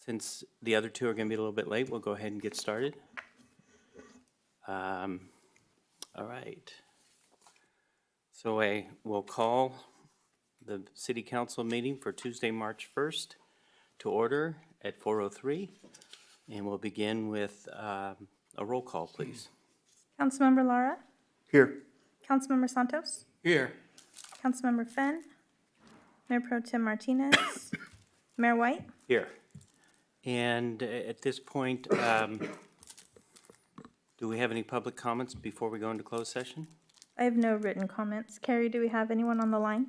Since the other two are going to be a little bit late, we'll go ahead and get started. All right. So I will call the City Council meeting for Tuesday, March 1st to order at 4:03. And we'll begin with a roll call, please. Councilmember Lara, Here. Councilmember Santos, Here. Councilmember Fenn, Mayor Pro Tem Martinez, Mayor White. Here. And at this point, do we have any public comments before we go into closed session? I have no written comments. Carrie, do we have anyone on the line?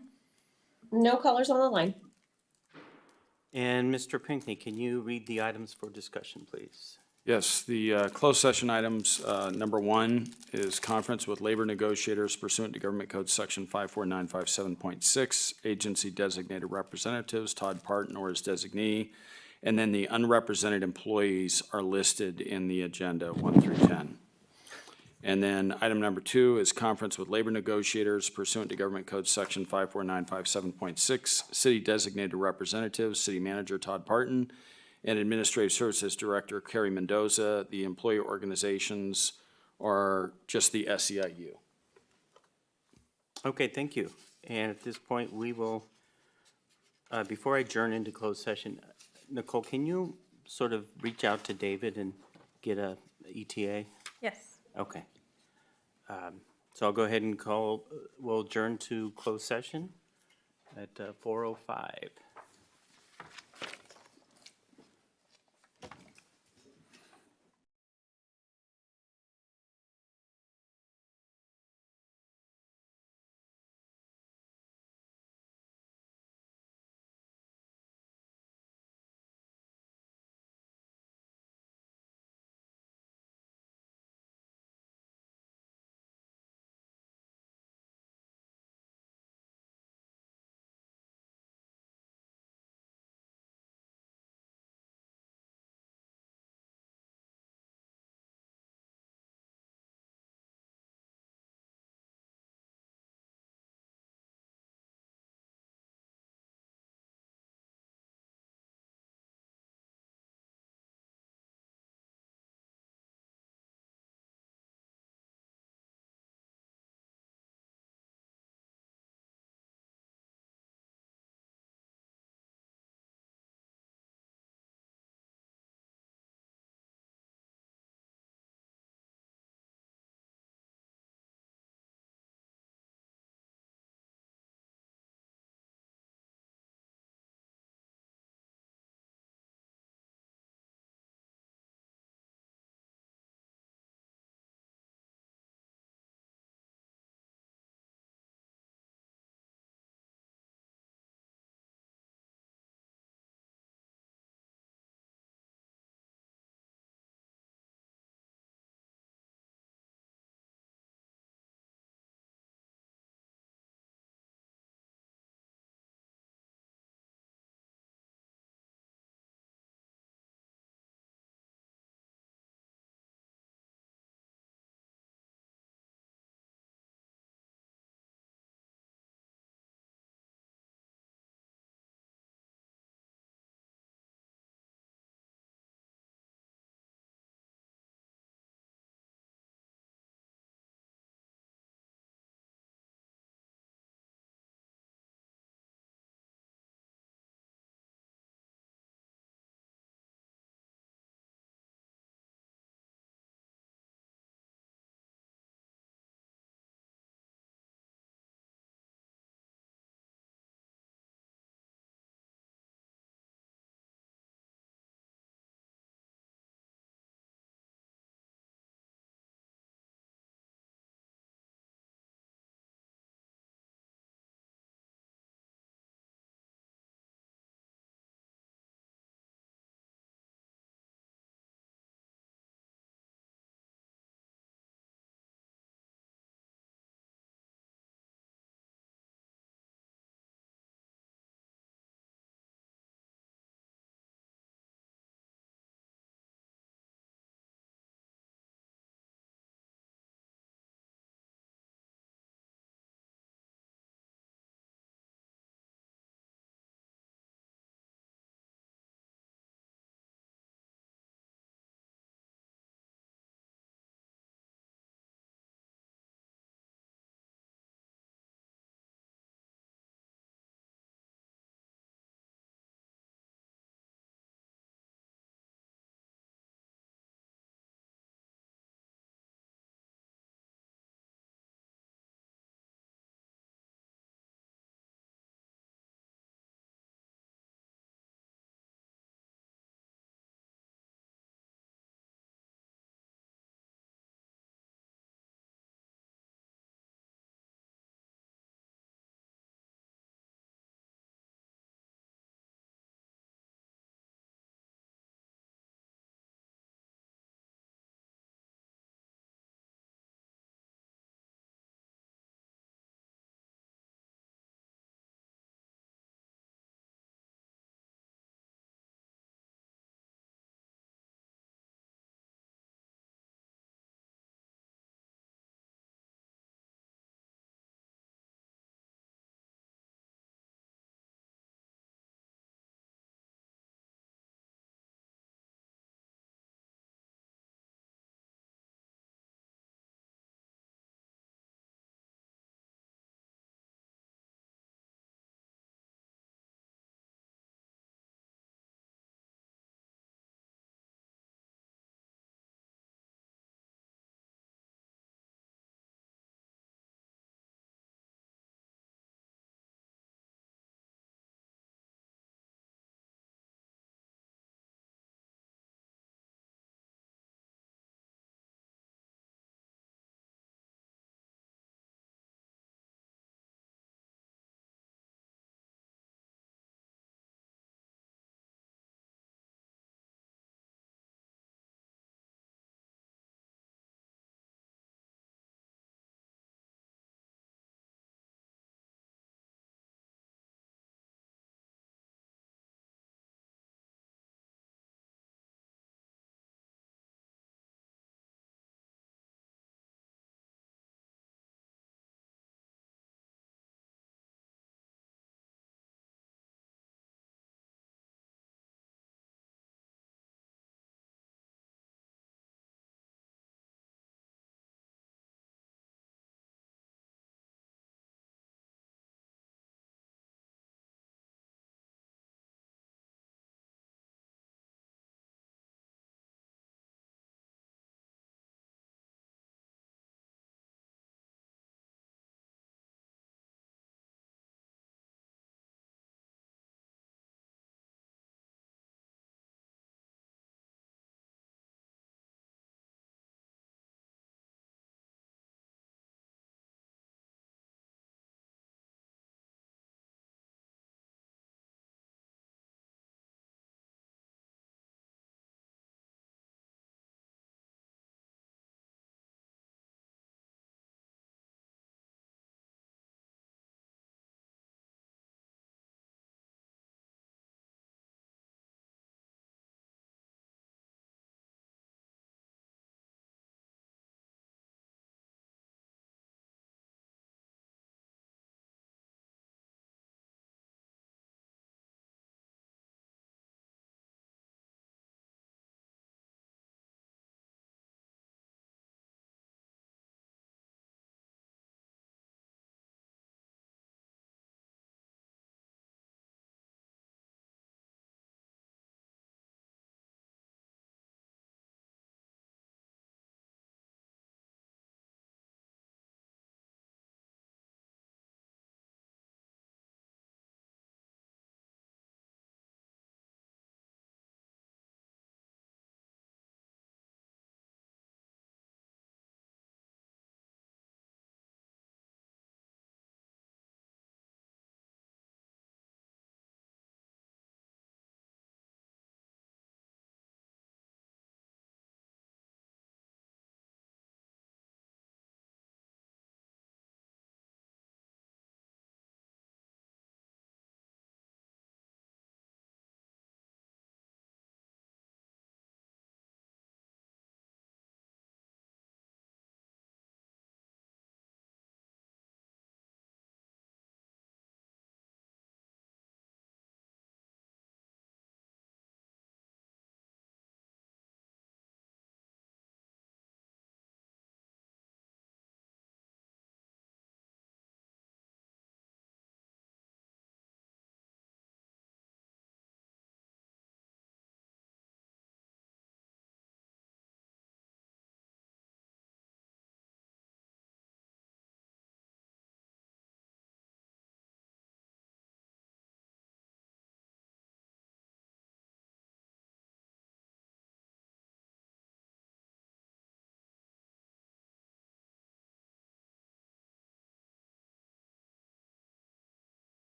No callers on the line. And Mr. Pinckney, can you read the items for discussion, please? Yes, the closed session items, number one is conference with labor negotiators pursuant to Government Code Section 54957.6, agency designated representatives, Todd Parton or his designee, and then the unrepresented employees are listed in the agenda 1 through 10. And then item number two is conference with labor negotiators pursuant to Government Code Section 54957.6, city designated representatives, city manager Todd Parton, and Administrative Services Director Carrie Mendoza. The employee organizations are just the SEIU. Okay, thank you. And at this point, we will, before I adjourn into closed session, Nicole, can you sort of reach out to David and get a ETA? Yes. Okay. So I'll go ahead and we'll adjourn to closed session at 4:05.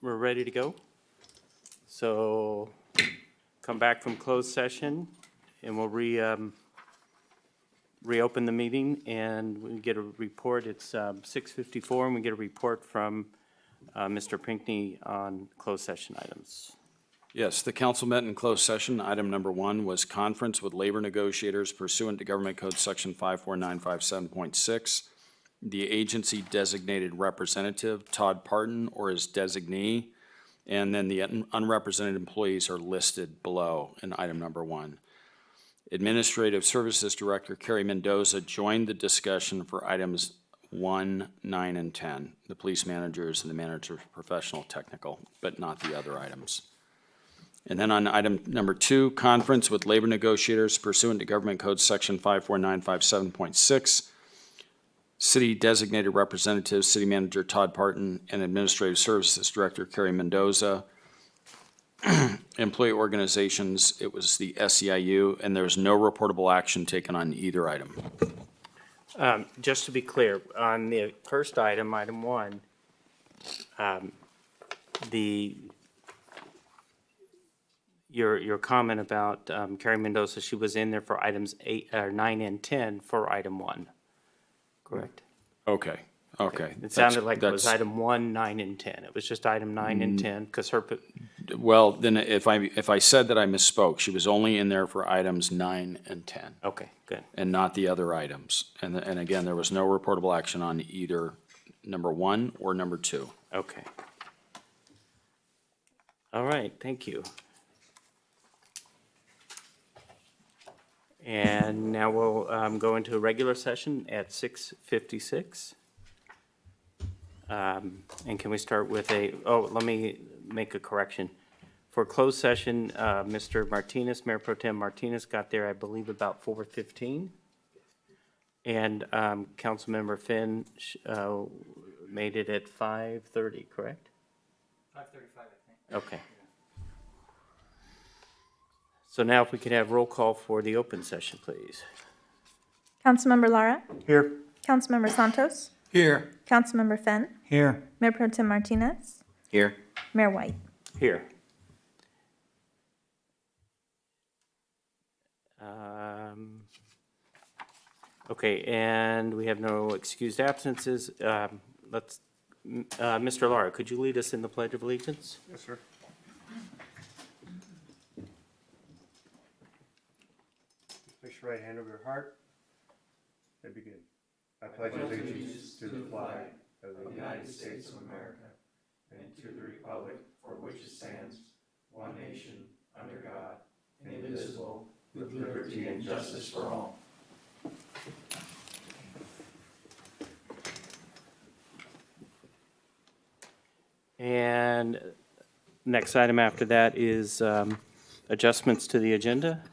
We're ready to go. So come back from closed session and we'll reopen the meeting and we get a report. It's 6:54 and we get a report from Mr. Pinkney on closed session items. Yes, the council met in closed session. Item number 1 was conference with labor negotiators pursuant to Government Code Section 54957.6. The agency designated representative, Todd Parton, or his designee, and then the unrepresented employees are listed below in item number 1. Administrative Services Director Carrie Mendoza joined the discussion for items 1, 9, and 10, the police managers and the manager's professional technical, but not the other items. And then on item number 2, conference with labor negotiators pursuant to Government Code Section 54957.6. City designated representatives, City Manager Todd Parton, and Administrative Services Director Carrie Mendoza. Employee organizations, it was the SEIU, and there was no reportable action taken on either item. Just to be clear, on the first item, item 1, your comment about Carrie Mendoza, she was in there for items 9 and 10 for item 1, correct? Okay. It sounded like it was item 1, 9, and 10. It was just item 9 and 10, because Well, then if I said that, I misspoke. She was only in there for items 9 and 10. okay, good. And not the other items. And again, there was no reportable action on either number 1 or number 2. Okay. All right, thank you. And now we'll go into a regular session at 6:56. And can we start with let me make a correction. For closed session, Mr. Martinez, Mayor Pro Tem Martinez got there, I believe, about 4:15. And Councilmember Finn made it at 5:30, correct? 5:35, I think. Okay. So now if we could have roll call for the open session, please. Councilmember Lara, Here. Councilmember Santos, Here. Councilmember Fenn, Here. Mayor Pro Tem Martinez, Here. Mayor White. Here. Okay, and we have no excused absences. Mr. Lara, could you lead us in the Pledge of Allegiance? Yes, sir. Place your right hand over your heart and begin. I pledge allegiance to the flag of the United States of America and to the republic for which it stands, one nation, under God, indivisible, with liberty and justice for all. And next item after that is adjustments to the agenda.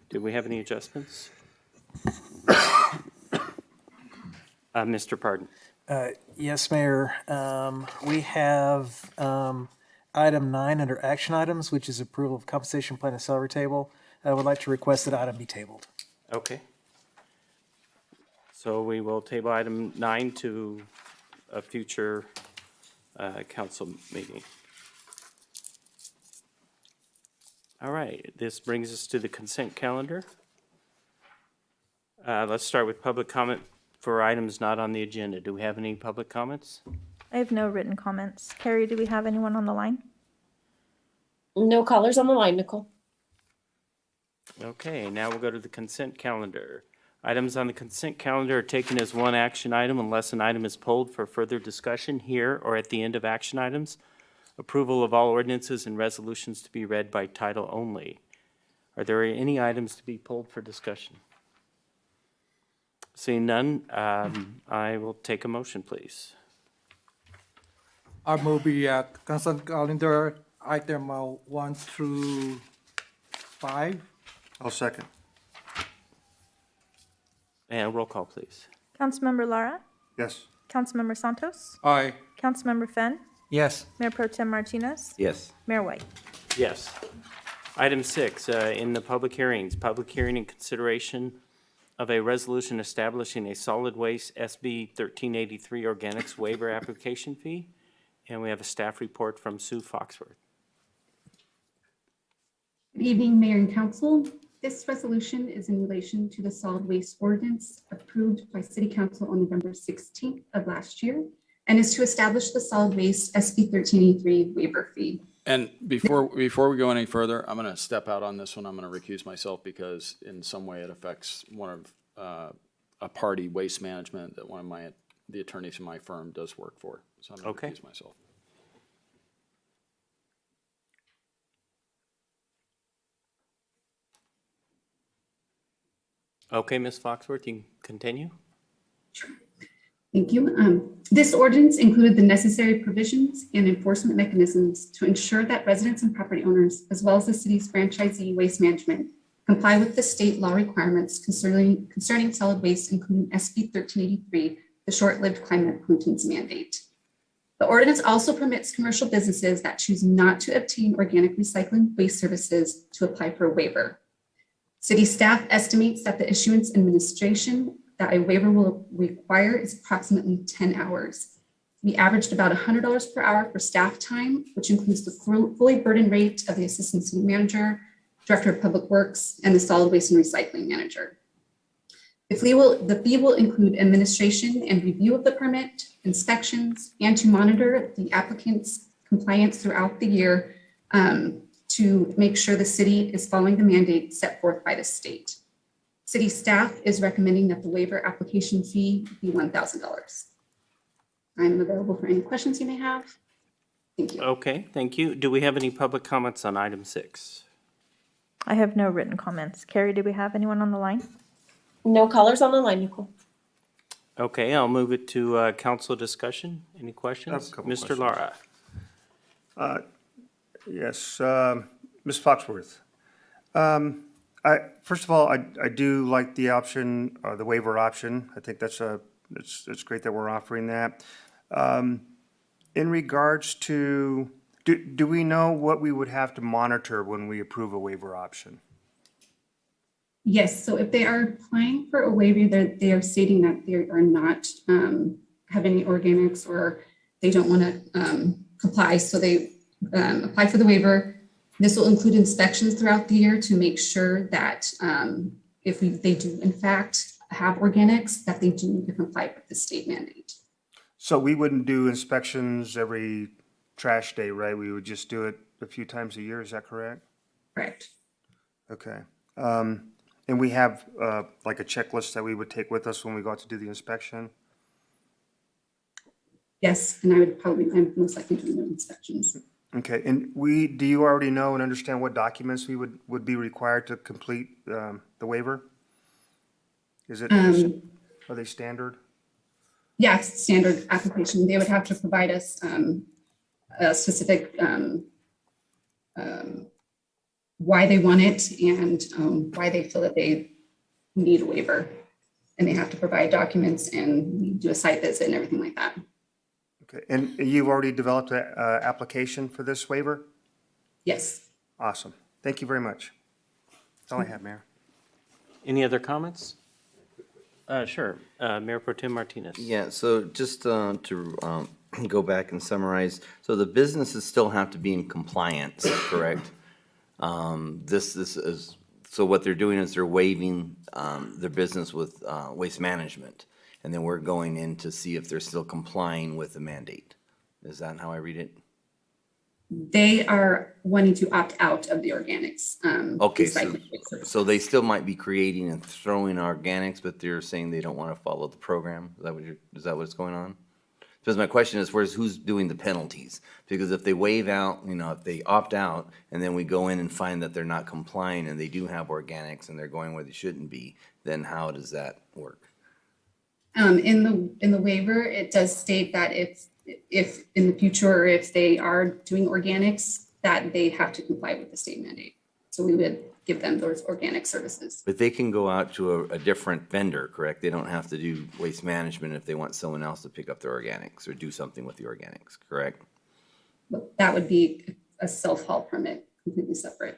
Do we have any adjustments? Mr. Pardon. Yes, Mayor. We have item 9 under action items, which is approval of compensation plan and salary table. I would like to request that item be tabled. Okay. So we will table item 9 to a future council meeting. All right, this brings us to the consent calendar. Let's start with public comment for items not on the agenda. Do we have any public comments? I have no written comments. Carrie, do we have anyone on the line? No callers on the line, Nicole. Okay, now we'll go to the consent calendar. Items on the consent calendar are taken as one action item unless an item is pulled for further discussion here or at the end of action items. Approval of all ordinances and resolutions to be read by title only. Are there any items to be pulled for discussion? Seeing none, I will take a motion, please. I move the consent calendar item 1 through 5. I'll second. And roll call, please. Councilmember Lara, Yes. Councilmember Santos, Aye. Councilmember Fenn, Yes. Mayor Pro Tem Martinez, Yes. Mayor White. Yes. Item 6, in the public hearings, public hearing and consideration of a resolution establishing a solid waste SB 1383 organics waiver application fee And we have a staff report from Sue Foxworth. Good evening, Mayor and Council. This resolution is in relation to the solid waste ordinance approved by City Council on November 16th of last year and is to establish the solid waste SB 1383 waiver fee. And before we go any further, I'm going to step out on this one. I'm going to recuse myself because in some way it affects one of a party, Waste Management, that one of the attorneys in my firm does work for. So I'm going to Okay. recuse myself. Okay, Ms. Foxworth, you can continue. Thank you. This ordinance included the necessary provisions and enforcement mechanisms to ensure that residents and property owners, as well as the city's franchisee Waste Management, comply with the state law requirements concerning solid waste, including SB 1383, the short-lived climate pollutants mandate. The ordinance also permits commercial businesses that choose not to obtain organic recycling waste services to apply for a waiver. City staff estimates that the issuance administration that a waiver will require is approximately 10 hours. We averaged about $100 per hour for staff time, which includes the fully burdened rate of the assistant city manager, director of public works, and the solid waste and recycling manager. The fee will include administration and review of the permit, inspections, and to monitor the applicant's compliance throughout the year to make sure the city is following the mandate set forth by the state. City staff is recommending that the waiver application fee be $1,000. I'm available for any questions you may have. Thank you. Okay, thank you. Do we have any public comments on item 6? I have no written comments. Carrie, do we have anyone on the line? No callers on the line, Nicole. Okay, I'll move it to council discussion. Any questions? couple Mr. questions. Lara? Yes, Ms. Foxworth. First of all, I do like the option, the waiver option. I think it's great that we're offering that. In regards to, do we know what we would have to monitor when we approve a waiver option? Yes, so if they are applying for a waiver, they are stating that they are not have any organics or they don't want to comply, so they apply for the waiver. This will include inspections throughout the year to make sure that if they do in fact have organics, that they do need to comply with the state mandate. So we wouldn't do inspections every trash day, right? We would just do it a few times a year, is that correct? Correct. Okay. And we have like a checklist that we would take with us when we go out to do the inspection? Yes, and I'm most likely doing the inspections. Okay, and do you already know and understand what documents we would be required to complete the waiver? Is it, are they standard? Yeah, it's standard application. They would have to provide us a specific why they want it and why they feel that they need a waiver. And they have to provide documents and do a site visit and everything like that. Okay, and you've already developed an application for this waiver? Yes. Awesome. Thank you very much. That's all I have, Mayor. Any other comments? Sure. Mayor Pro Tem Martinez. Yeah, so just to go back and summarize, so the businesses still have to be in compliance, correct? This is, so what they're doing is they're waiving their business with Waste Management, and then we're going in to see if they're still complying with the mandate. Is that how I read it? They are wanting to opt out of the organics. Okay, recycling. so they still might be creating and throwing organics, but they're saying they don't want to follow the program? Is that what's going on? Because my question is, who's doing the penalties? Because if they waive out, if they opt out, and then we go in and find that they're not complying and they do have organics and they're going where they shouldn't be, then how does that work? In the waiver, it does state that if in the future, or if they are doing organics, that they have to comply with the state mandate. So we would give them those organic services. But they can go out to a different vendor, correct? They don't have to do Waste Management if they want someone else to pick up their organics or do something with the organics, correct? But that would be a self-haul permit, completely separate.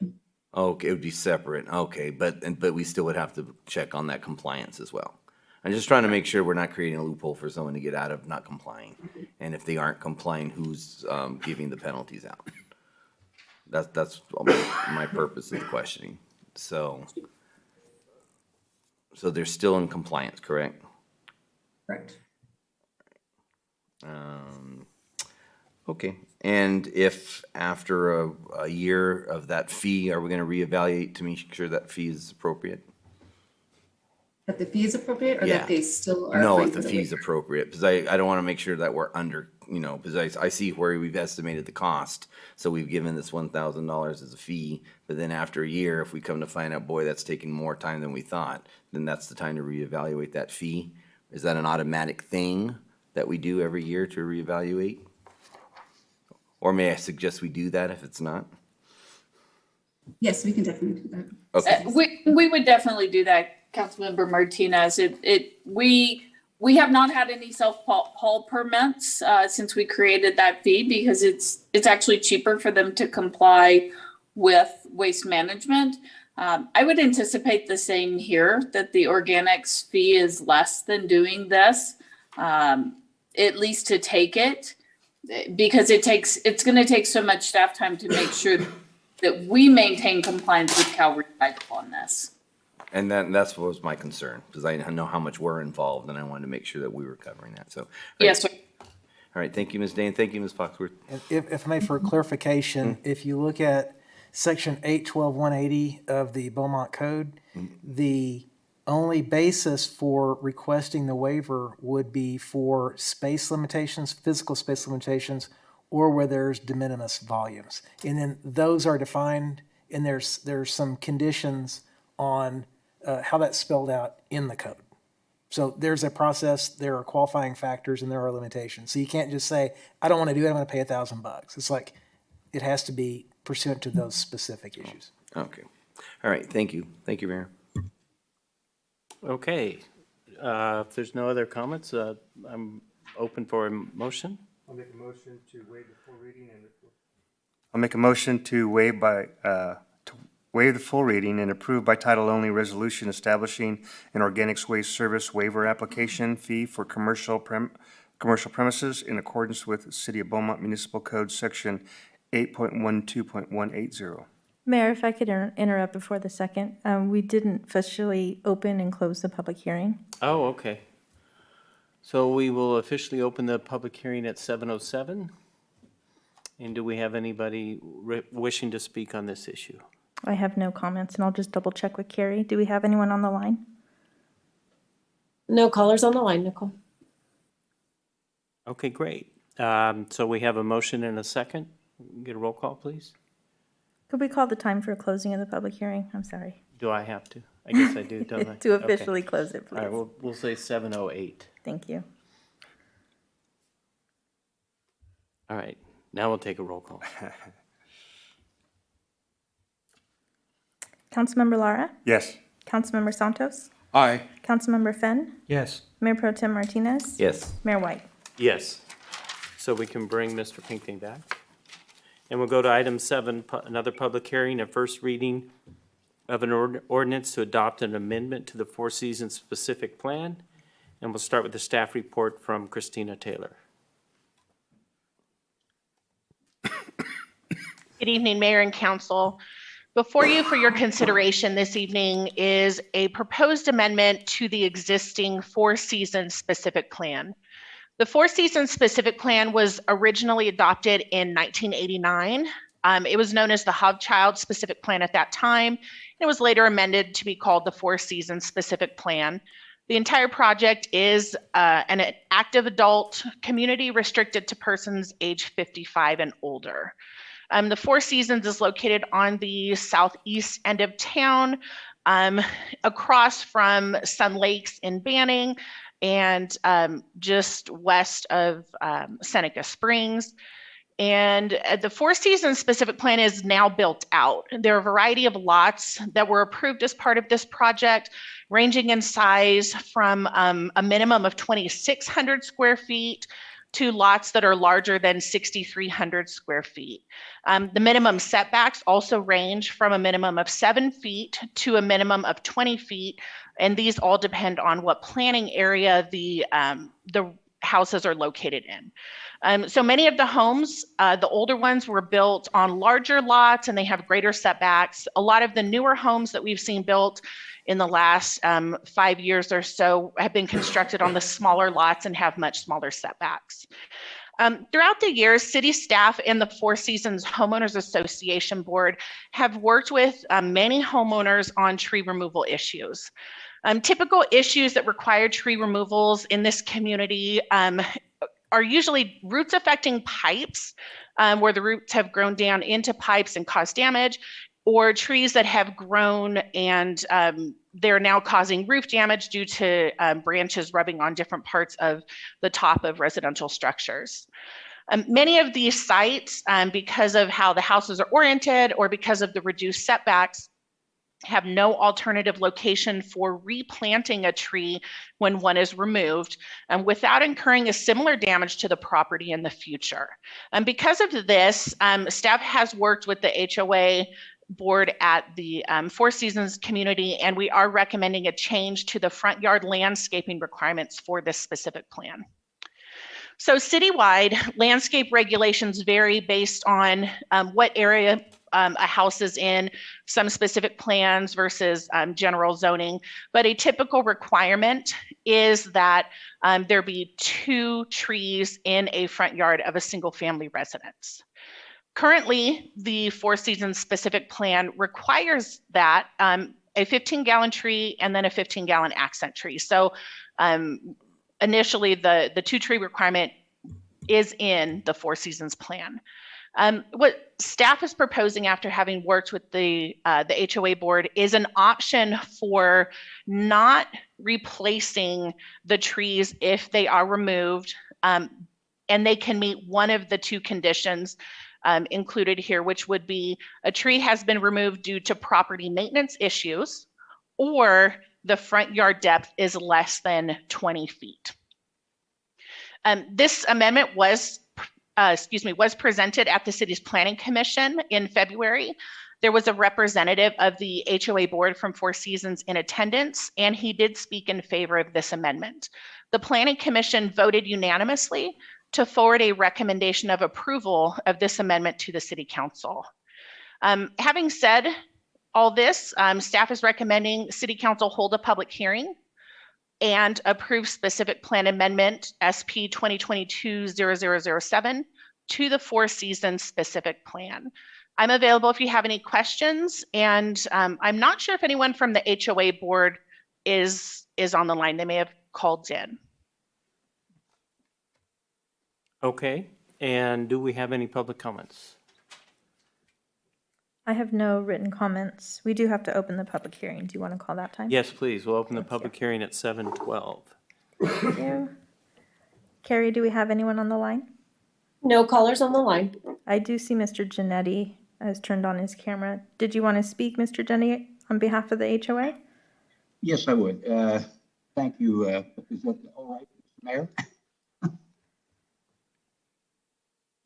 Okay, it would be separate, okay, but we still would have to check on that compliance as well. I'm just trying to make sure we're not creating a loophole for someone to get out of not complying. And if they aren't complying, who's giving the penalties out? That's my purpose of the questioning. So they're still in compliance, correct? Correct. Okay, and if after a year of that fee, are we gonna reevaluate to make sure that fee is appropriate? That the fee is appropriate or Yeah. that they still are No, applying if for the the fee's waiver? appropriate, because I don't wanna make sure that we're under, because I see where we've estimated the cost. So we've given this $1,000 as a fee, but then after a year, if we come to find out, boy, that's taking more time than we thought, then that's the time to reevaluate that fee. Is that an automatic thing that we do every year to reevaluate? Or may I suggest we do that if it's not? Yes, we can definitely do that. Okay, We would definitely do that, Councilmember Martinez. We have not had any self-haul permits since we created that fee because it's actually cheaper for them to comply with waste management. I would anticipate the same here, that the organics fee is less than doing this, at least to take it, because it's going to take so much staff time to make sure that we maintain compliance with Cal Recycle on this. and that's what was my concern, because I know how much we're involved, and I wanted to make sure that we were covering that, so. Yes, sir. All right, thank you, Ms. Dane, thank you, Ms. Foxworth. And if I may, for clarification, if you look at section 812-180 of the Beaumont Code, the only basis for requesting the waiver would be for space limitations, physical space limitations, or where there's de minimis volumes. And then those are defined, and there's some conditions on how that's spelled out in the code. So there's a process, there are qualifying factors, and there are limitations. So you can't just say, I don't want to do it, I'm going to pay $1,000. It's like, it has to be pursuant to those specific issues. Okay, all right, thank you, Mayor. Okay, if there's no other comments, I'm open for a motion. I'll make a motion to waive the full reading and. I'll make a motion to waive the full reading and approve by title only resolution establishing an organics waste service waiver application fee for commercial premises in accordance with City of Beaumont Municipal Code Section 8.12.180. Mayor, if I could interrupt before the second, we didn't officially open and close the public hearing. Oh, okay. So we will officially open the public hearing at 7:07. And do we have anybody wishing to speak on this issue? I have no comments, and I'll just double check with Carrie. Do we have anyone on the line? No callers on the line, Nicole. Okay, great. So we have a motion and a second. Get a roll call, please. Could we call the time for closing of the public hearing? I'm sorry. Do I have to? I guess I do, don't I? To Okay. officially close it, All right, please. we'll say 7:08. Thank you. All right, now we'll take a roll call. Councilmember Lara? Yes. Councilmember Santos? Aye. Councilmember Fenn? Yes. Mayor Pro Tem Martinez? Yes, Mayor White? Yes. So we can bring Mr. Pinckney back. And we'll go to item 7, another public hearing, a first reading of an ordinance to adopt an amendment to the Four Seasons specific plan. And we'll start with the staff report from Christina Taylor. Good evening, Mayor and Council. Before you for your consideration this evening is a proposed amendment to the existing Four Seasons specific plan. The Four Seasons specific plan was originally adopted in 1989. It was known as the Hubchild specific plan at that time. It was later amended to be called the Four Seasons specific plan. The entire project is an active adult community restricted to persons age 55 and older. The Four Seasons is located on the southeast end of town, across from Sun Lakes in Banning and just west of Seneca Springs. And the Four Seasons specific plan is now built out. There are a variety of lots that were approved as part of this project, ranging in size from a minimum of 2,600 square feet to lots that are larger than 6,300 square feet. The minimum setbacks also range from a minimum of 7 feet to a minimum of 20 feet, And these all depend on what planning area the houses are located in. So many of the homes, the older ones were built on larger lots and they have greater setbacks. A lot of the newer homes that we've seen built in the last 5 years or so have been constructed on the smaller lots and have much smaller setbacks. Throughout the years, city staff and the Four Seasons Homeowners Association Board have worked with many homeowners on tree removal issues. Typical issues that require tree removals in this community are usually roots affecting pipes, where the roots have grown down into pipes and caused damage, or trees that have grown and they're now causing roof damage due to branches rubbing on different parts of the top of residential structures. Many of these sites, because of how the houses are oriented or because of the reduced setbacks, have no alternative location for replanting a tree when one is removed, without incurring a similar damage to the property in the future. And because of this, staff has worked with the HOA board at the Four Seasons community, and we are recommending a change to the front yard landscaping requirements for this specific plan. So citywide, landscape regulations vary based on what area a house is in, some specific plans versus general zoning, but a typical requirement is that there be 2 trees in a front yard of a single family residence. Currently, the Four Seasons specific plan requires that a 15-gallon tree and then a 15-gallon accent tree. So initially, the 2 tree requirement is in the Four Seasons plan. What staff is proposing after having worked with the HOA board is an option for not replacing the trees if they are removed, and they can meet one of the 2 conditions included here, which would be a tree has been removed due to property maintenance issues, or the front yard depth is less than 20 feet. This amendment was presented at the city's planning commission in February. There was a representative of the HOA board from Four Seasons in attendance, and he did speak in favor of this amendment. The planning commission voted unanimously to forward a recommendation of approval of this amendment to the city council. Having said all this, staff is recommending city council hold a public hearing and approve specific plan amendment SP 2022-0007 to the Four Seasons specific plan. I'm available if you have any questions, and I'm not sure if anyone from the HOA board is on the line. They may have called in. Okay, and do we have any public comments? I have no written comments. We do have to open the public hearing. Do you want to call that time? Yes, please. We'll open the public hearing at 7:12. Thank you. Carrie, do we have anyone on the line? No callers on the line. I do see Mr. Genetti has turned on his camera. Did you want to speak, Mr. Genetti, on behalf of the HOA? Yes, I would. Thank you. Is that all right, Mr. Mayor?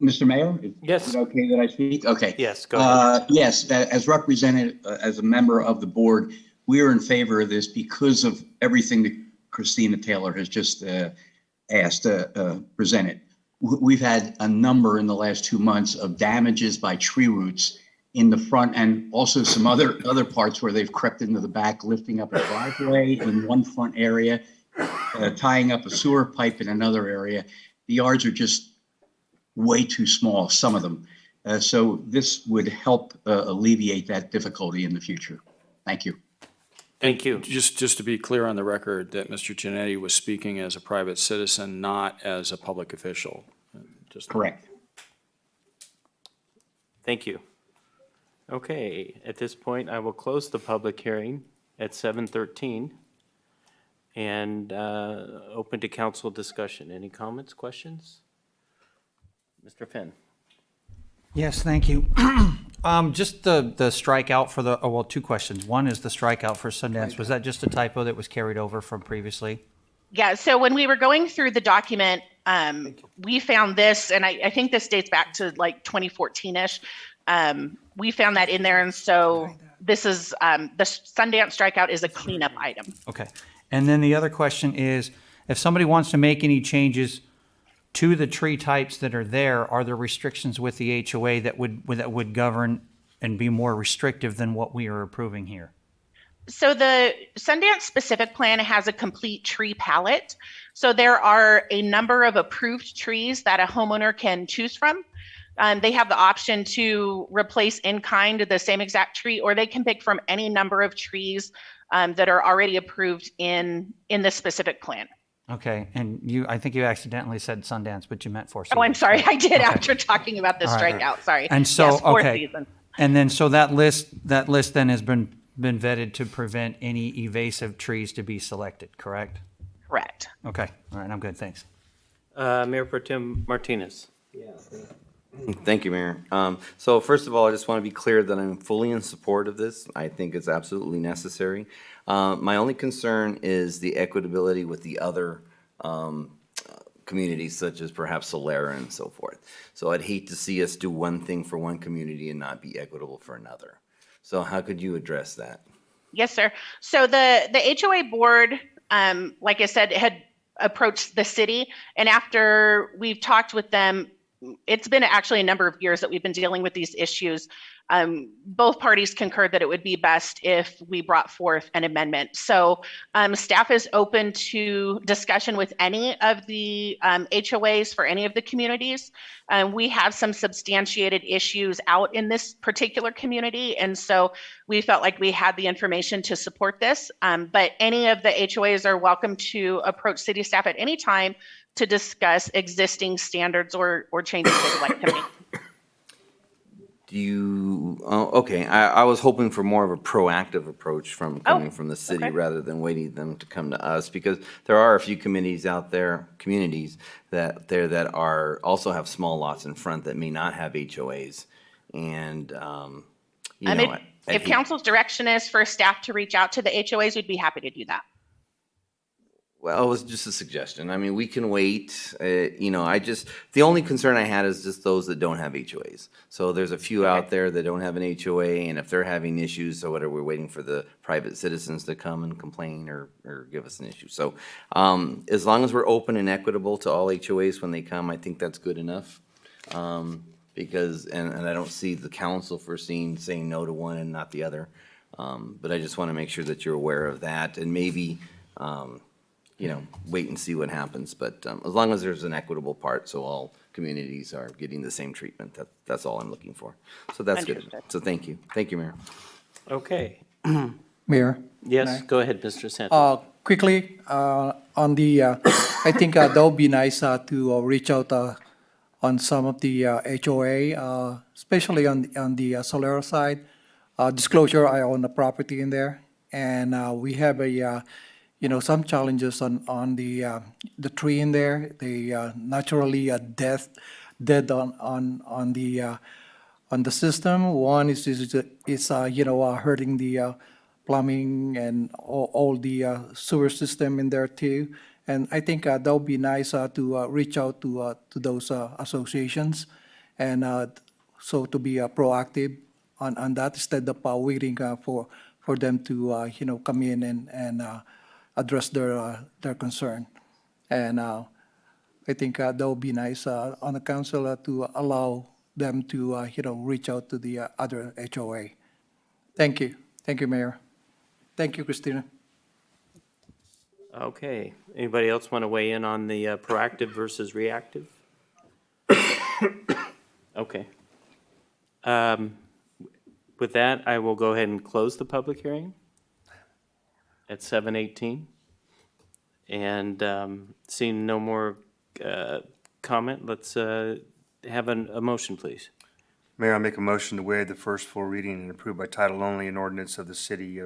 Mr. Mayor? Yes. Is it okay that I speak? Okay. Yes, go ahead. Yes, as represented, as a member of the board, we are in favor of this because of everything that Christina Taylor has just presented. We've had a number in the last 2 months of damages by tree roots in the front, and also some other parts where they've crept into the back, lifting up a driveway in one front area, tying up a sewer pipe in another area. The yards are just way too small, some of them. So this would help alleviate that difficulty in the future. Thank you. Thank you. Just to be clear on the record that Mr. Genetti was speaking as a private citizen, not as a public official. Just Correct. Thank you. Okay, at this point, I will close the public hearing at 7:13 and open to council discussion. Any comments, questions? Mr. Finn. Yes, thank you. Just the strikeout for the, well, 2 questions. One is the strikeout for Sundance. Was that just a typo that was carried over from previously? Yeah, so when we were going through the document, we found this, and I think this dates back to like 2014-ish. We found that in there, and so this is, the Sundance strikeout is a cleanup item. Okay. And then the other question is, if somebody wants to make any changes to the tree types that are there, are there restrictions with the HOA that would govern and be more restrictive than what we are approving here? So the Sundance specific plan has a complete tree palette. So there are a number of approved trees that a homeowner can choose from. They have the option to replace in kind the same exact tree, or they can pick from any number of trees that are already approved in the specific plan. Okay, and I think you accidentally said Sundance, but you meant Four Seasons. Oh, I'm sorry, I did Okay. after talking about the All right. strikeout, sorry. And so, Yes, Four okay. Seasons. And then, so that list then has been vetted to prevent any evasive trees to be selected, correct? Correct. Okay, all right, I'm good, thanks. Mayor Pro Tem Martinez. Thank you, Mayor. So first of all, I just want to be clear that I'm fully in support of this. I think it's absolutely necessary. My only concern is the equitability with the other communities, such as perhaps Solera and so forth. So I'd hate to see us do one thing for one community and not be equitable for another. So how could you address that? Yes, sir. So the HOA board, like I said, had approached the city, and after we've talked with them, it's been actually a number of years that we've been dealing with these issues. Both parties concurred that it would be best if we brought forth an amendment. So staff is open to discussion with any of the HOAs for any of the communities. We have some substantiated issues out in this particular community, and so we felt like we had the information to support this. But any of the HOAs are welcome to approach city staff at any time to discuss existing standards or changes they would like to make. Okay, I was hoping for more of a proactive approach coming from the city okay. rather than waiting them to come to us, because there are a few communities that are, also have small lots in front that may not have HOAs. And, If council's direction is for staff to reach out to the HOAs, we'd be happy to do that. Well, it was just a suggestion. I mean, we can wait, the only concern I had is just those that don't have HOAs. So there's a few out there that don't have an HOA, and if they're having issues, so whatever, we're waiting for the private citizens to come and complain or give us an issue. So, as long as we're open and equitable to all HOAs when they come, I think that's good enough. Because, and I don't see the council saying no to one and not the other. But I just want to make sure that you're aware of that, and maybe, wait and see what happens. But as long as there's an equitable part, so all communities are getting the same treatment, that's all I'm looking for. So that's good. Understood. So thank you. Thank you, Mayor. Okay. Mayor? Yes, go ahead, Mr. Santos. Quickly, on the, I think that would be nice to reach out on some of the HOA, especially on the Solera side. Disclosure, I own a property in there, and we have some challenges on the tree in there. They naturally dead on the system. One is hurting the plumbing and all the sewer system in there too. And I think that would be nice to reach out to those associations, and so to be proactive on that instead of waiting for them to come in and address their concern. And I think that would be nice on the council to allow them to reach out to the other HOA. Thank you, Mayor. Thank you, Christina. Okay, anybody else want to weigh in on the proactive versus reactive? Okay. With that, I will go ahead and close the public hearing at 7:18. And seeing no more comment, let's have a motion, please. Mayor, I make a motion to waive the first full reading and approve by title only an ordinance of the city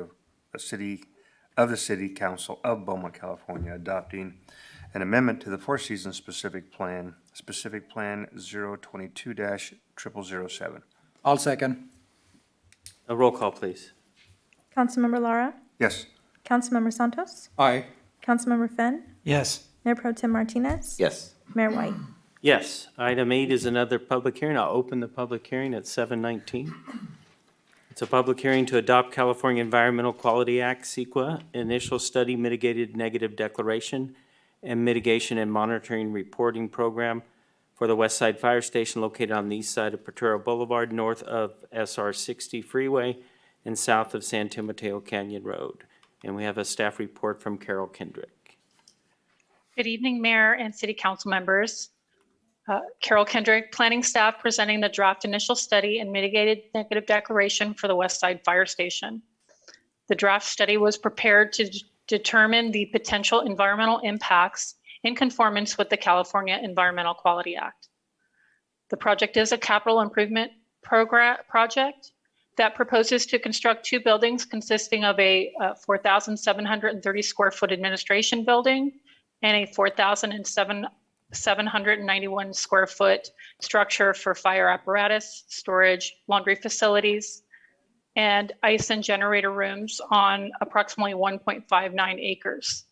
council of Beaumont, California, adopting an amendment to the Four Seasons specific plan 022-0007. I'll second. A roll call, please. Councilmember Lara? Yes. Councilmember Santos? Aye. Councilmember Finn? Yes. Mayor Pro Tem Martinez? Yes. Mayor White? Yes, item 8 is another public hearing. I'll open the public hearing at 7:19. It's a public hearing to adopt California Environmental Quality Act, CEQA, initial study mitigated negative declaration and mitigation and monitoring reporting program for the West Side Fire Station located on the east side of Potrero Boulevard, north of SR 60 Freeway and south of San Mateo Canyon Road. And we have a staff report from Carol Kendrick. Good evening, Mayor and City Council members. Carol Kendrick, Planning Staff, presenting the draft initial study and mitigated negative declaration for the West Side Fire Station. The draft study was prepared to determine the potential environmental impacts in conformance with the California Environmental Quality Act. The project is a capital improvement project that proposes to construct 2 buildings consisting of a 4,730 square foot administration building and a 4,791 square foot structure for fire apparatus, storage, laundry facilities, and ice and generator rooms on approximately 1.59 acres.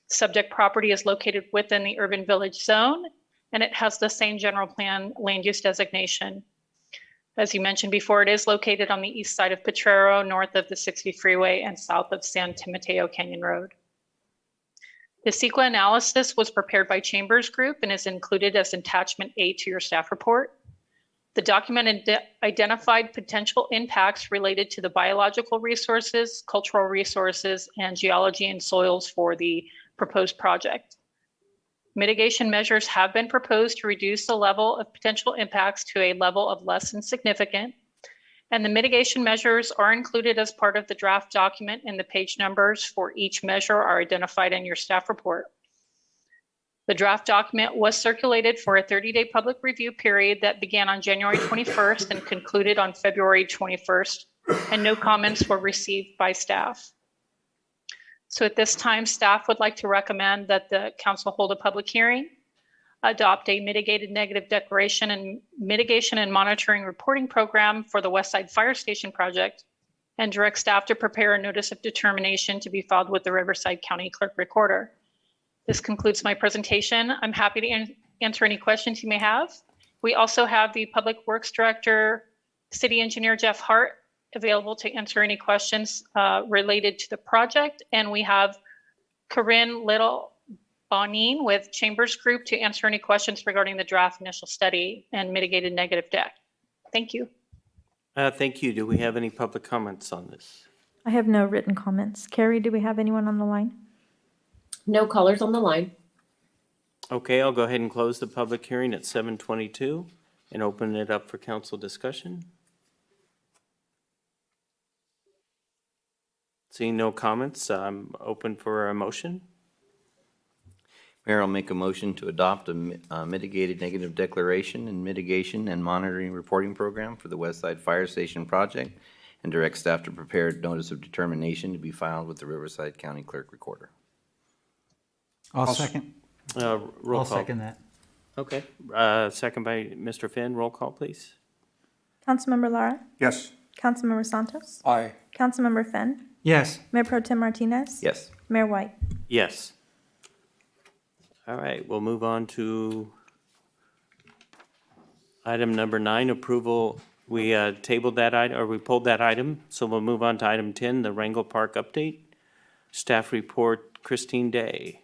Subject property is located within the urban village zone, and it has the same general plan land use designation. As you mentioned before, it is located on the east side of Potrero, north of the 60 freeway and south of San Mateo Canyon Road. The CEQA analysis was prepared by Chambers Group and is included as attachment A to your staff report. The document identified potential impacts related to the biological resources, cultural resources, and geology and soils for the proposed project. Mitigation measures have been proposed to reduce the level of potential impacts to a level of less than significant, and the mitigation measures are included as part of the draft document, and the page numbers for each measure are identified in your staff report. The draft document was circulated for a 30-day public review period that began on January 21st and concluded on February 21st, and no comments were received by staff. So at this time, staff would like to recommend that the council hold a public hearing, adopt a mitigated negative declaration and mitigation and monitoring reporting program for the West Side Fire Station project, and direct staff to prepare a notice of determination to be filed with the Riverside County Clerk Recorder. This concludes my presentation. I'm happy to answer any questions you may have. We also have the Public Works Director, City Engineer Jeff Hart, available to answer any questions related to the project. And we have Corinne Little-Bonin with Chambers Group to answer any questions regarding the draft initial study and mitigated negative deck. Thank you. Thank you. Do we have any public comments on this? I have no written comments. Carrie, do we have anyone on the line? No callers on the line. Okay, I'll go ahead and close the public hearing at 7:22 and open it up for council discussion. Seeing no comments, I'm open for a motion. Mayor, I'll make a motion to adopt a mitigated negative declaration and mitigation and monitoring reporting program for the West Side Fire Station project and direct staff to prepare a notice of determination to be filed with the Riverside County Clerk Recorder. I'll second. Roll I'll call. second that. Okay, second by Mr. Finn. Roll call, please. Councilmember Lara? Yes. Councilmember Santos? Aye. Councilmember Finn? Yes. Mayor Pro Tem Martinez? Yes. Mayor White? Yes. All right, we'll move on to item number 9, approval. We tabled that item, or we pulled that item, so we'll move on to item 10, the Wrangle Park update. Staff report, Christine Day.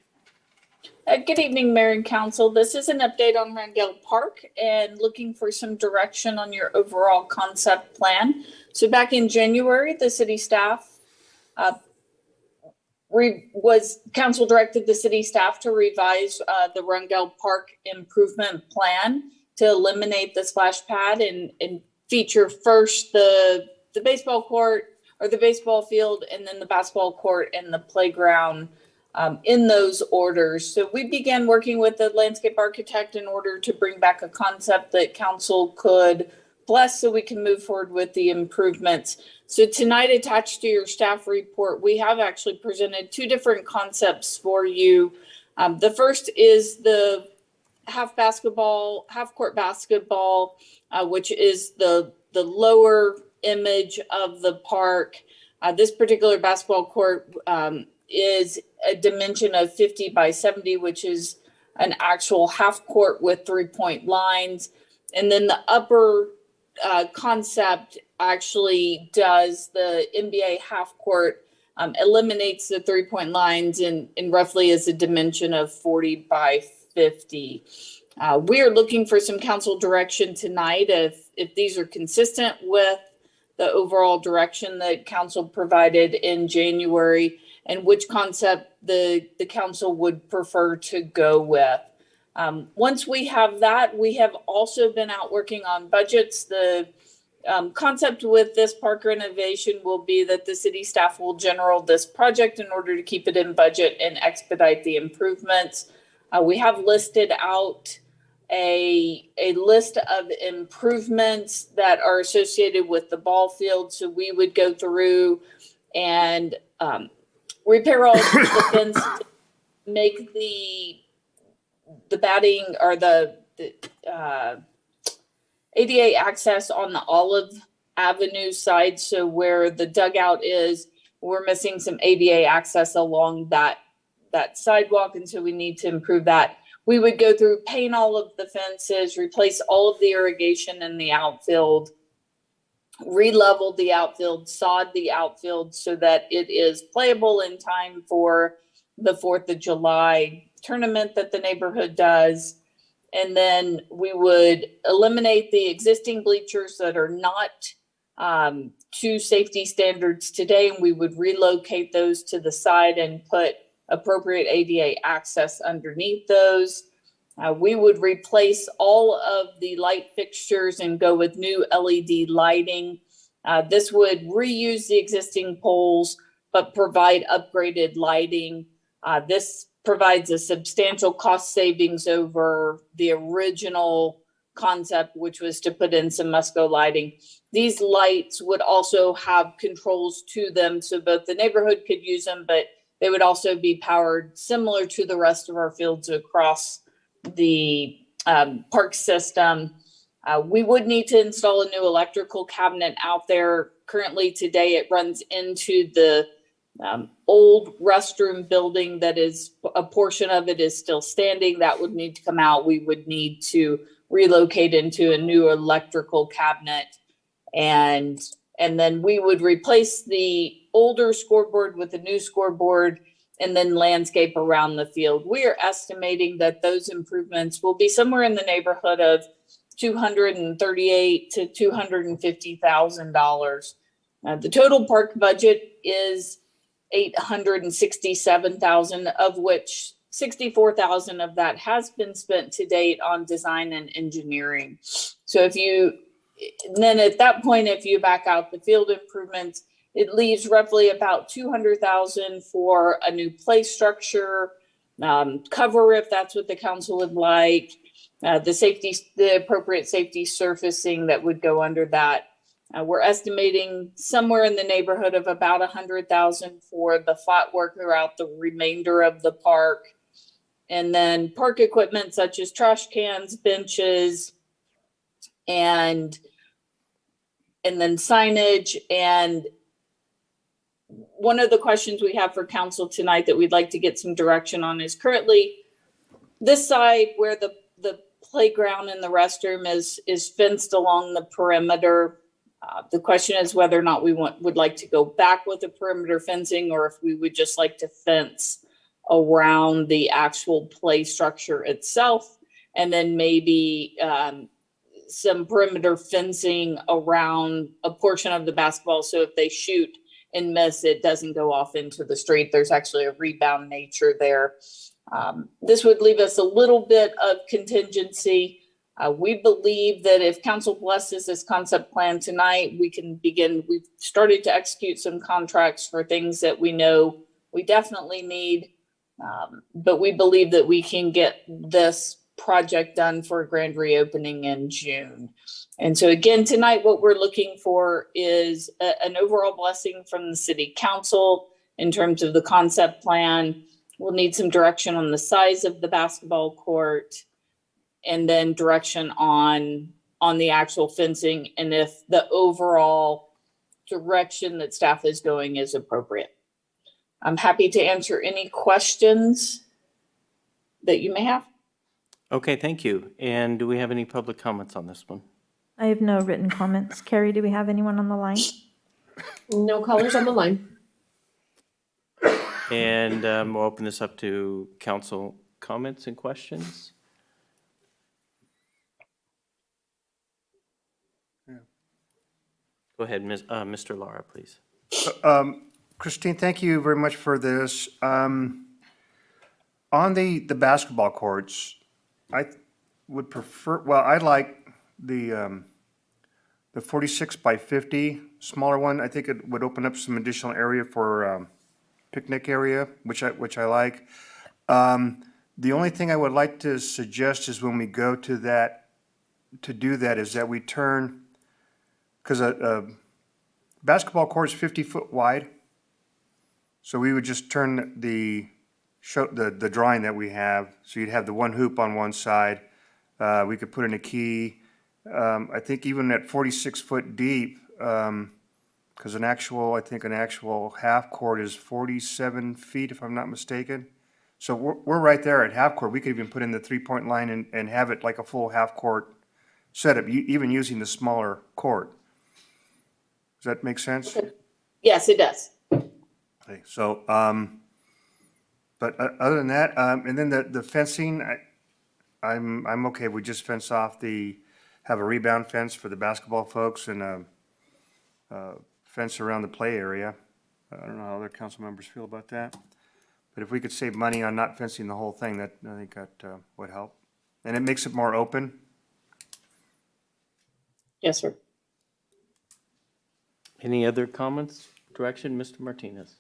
Good evening, Mayor and Council. This is an update on Rengel Park and looking for some direction on your overall concept plan. So back in January, the city staff council directed the city staff to revise the Rengel Park improvement plan to eliminate the splash pad and feature first the baseball court or the baseball field, and then the basketball court and the playground in those orders. So we began working with the landscape architect in order to bring back a concept that council could bless so we can move forward with the improvements. So tonight, attached to your staff report, we have actually presented 2 different concepts for you. The first is the half court basketball, which is the lower image of the park. This particular basketball court is a dimension of 50 by 70, which is an actual half court with 3-point lines. And then the upper concept actually does the NBA half court, eliminates the 3-point lines in roughly as a dimension of 40 by 50. We are looking for some council direction tonight if these are consistent with the overall direction that council provided in January, and which concept the council would prefer to go with. Once we have that, we have also been out working on budgets. The concept with this park renovation will be that the city staff will general this project in order to keep it in budget and expedite the improvements. We have listed out a list of improvements that are associated with the ball field. So we would go through and repair all the fence, make the batting or the ADA access on the Olive Avenue side. So where the dugout is, we're missing some ADA access along that sidewalk. And so we need to improve that. We would go through, paint all of the fences, replace all of the irrigation in the outfield, re-level the outfield, sod the outfield so that it is playable in time for the 4th of July tournament that the neighborhood does. And then we would eliminate the existing bleachers that are not to safety standards today, and we would relocate those to the side and put appropriate ADA access underneath those. We would replace all of the light fixtures and go with new LED lighting. This would reuse the existing poles, but provide upgraded lighting. This provides a substantial cost savings over the original concept, which was to put in some Musco lighting. These lights would also have controls to them, so both the neighborhood could use them, but they would also be powered similar to the rest of our fields across the park system. We would need to install a new electrical cabinet out there. Currently today, it runs into the old restroom building that is, a portion of it is still standing. That would need to come out. We would need to relocate into a new electrical cabinet. And then we would replace the older scoreboard with a new scoreboard and then landscape around the field. We are estimating that those improvements will be somewhere in the neighborhood of $238,000 to $250,000. The total park budget is $867,000, of which $64,000 of that has been spent to date on design and engineering. So then at that point, if you back out the field improvements, it leaves roughly about $200,000 for a new play structure, cover if that's what the council would like, the appropriate safety surfacing that would go under that. We're estimating somewhere in the neighborhood of about $100,000 for the flat work throughout the remainder of the park. And then park equipment such as trash cans, benches, and then signage. And one of the questions we have for council tonight that we'd like to get some direction on is currently this side where the playground and the restroom is fenced along the perimeter. The question is whether or not we would like to go back with the perimeter fencing, or if we would just like to fence around the actual play structure itself, and then maybe some perimeter fencing around a portion of the basketball. So if they shoot and miss, it doesn't go off into the street. There's actually a rebound nature there. This would leave us a little bit of contingency. We believe that if council blesses this concept plan tonight, we can begin. We've started to execute some contracts for things that we know we definitely need, but we believe that we can get this project done for a grand reopening in June. And so again, tonight, what we're looking for is an overall blessing from the city council in terms of the concept plan. We'll need some direction on the size of the basketball court, and then direction on the actual fencing, and if the overall direction that staff is going is appropriate. I'm happy to answer any questions that you may have. Okay, thank you. And do we have any public comments on this one? I have no written comments. Carrie, do we have anyone on the line? No callers on the line. And we'll open this up to council comments and questions. Go ahead, Mr. Lara, please. Christine, thank you very much for this. On the basketball courts, I would prefer, well, I like the 46 by 50 smaller one. I think it would open up some additional area for picnic area, which I like. The only thing I would like to suggest is when we go to that, to do that, is that we turn, because a basketball court is 50 foot wide. So we would just turn the drawing that we have. So you'd have the one hoop on one side. We could put in a key. I think even at 46 foot deep, because I think an actual half court is 47 feet, if I'm not mistaken. So we're right there at half court. We could even put in the 3-point line and have it like a full half court setup, even using the smaller court. Does that make sense? Yes, it does. Okay, so, but other than that, and then the fencing, I'm okay. We just fence off have a rebound fence for the basketball folks and a fence around the play area. I don't know how other council members feel about that. But if we could save money on not fencing the whole thing, I think that would help. And it makes it more open. Yes, sir. Any other comments, direction, Mr. Martinez?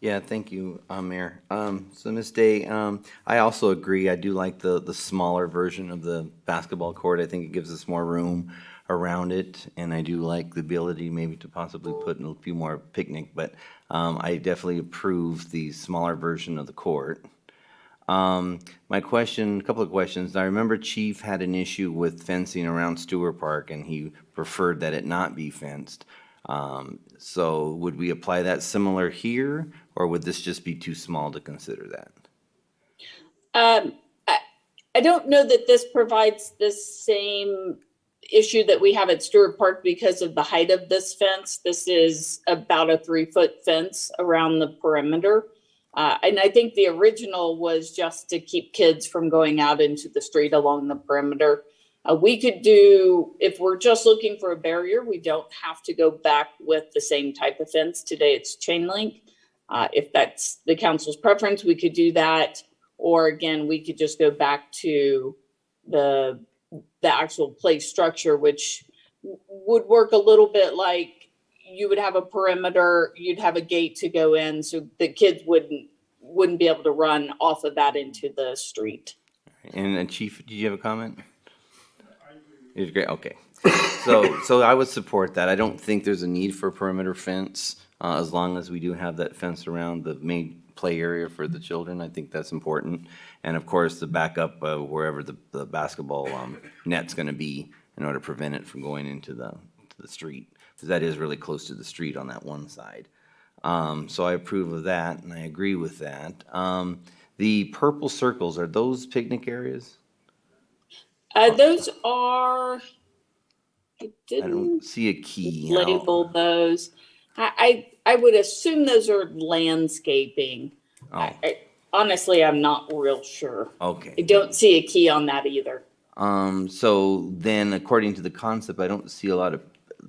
Yeah, thank you, Mayor. So Ms. Day, I also agree. I do like the smaller version of the basketball court. I think it gives us more room around it, and I do like the ability maybe to possibly put in a few more picnic, but I definitely approve the smaller version of the court. My question, a couple of questions. I remember Chief had an issue with fencing around Stewart Park, and he preferred that it not be fenced. So would we apply that similar here, or would this just be too small to consider that? I don't know that this provides the same issue that we have at Stewart Park because of the height of this fence. This is about a 3-foot fence around the perimeter. And I think the original was just to keep kids from going out into the street along the perimeter. We could do, if we're just looking for a barrier, we don't have to go back with the same type of fence. Today it's chain link. If that's the council's preference, we could do that. Or again, we could just go back to the actual play structure, which would work a little bit like you would have a perimeter, you'd have a gate to go in, so the kids wouldn't be able to run off of that into the street. And Chief, did you have a comment? It was great, okay. So I would support that. I don't think there's a need for a perimeter fence, as long as we do have that fence around the main play area for the children. I think that's important. And of course, the backup wherever the basketball net's gonna be in order to prevent it from going into the street, because that is really close to the street on that one side. So I approve of that, and I agree with that. The purple circles, are those picnic areas? Those are, I I don't see a key. label those. I would assume those are landscaping. Oh, Honestly, I'm not real sure. okay. I don't see a key on that either. So then, according to the concept, I don't see a lot of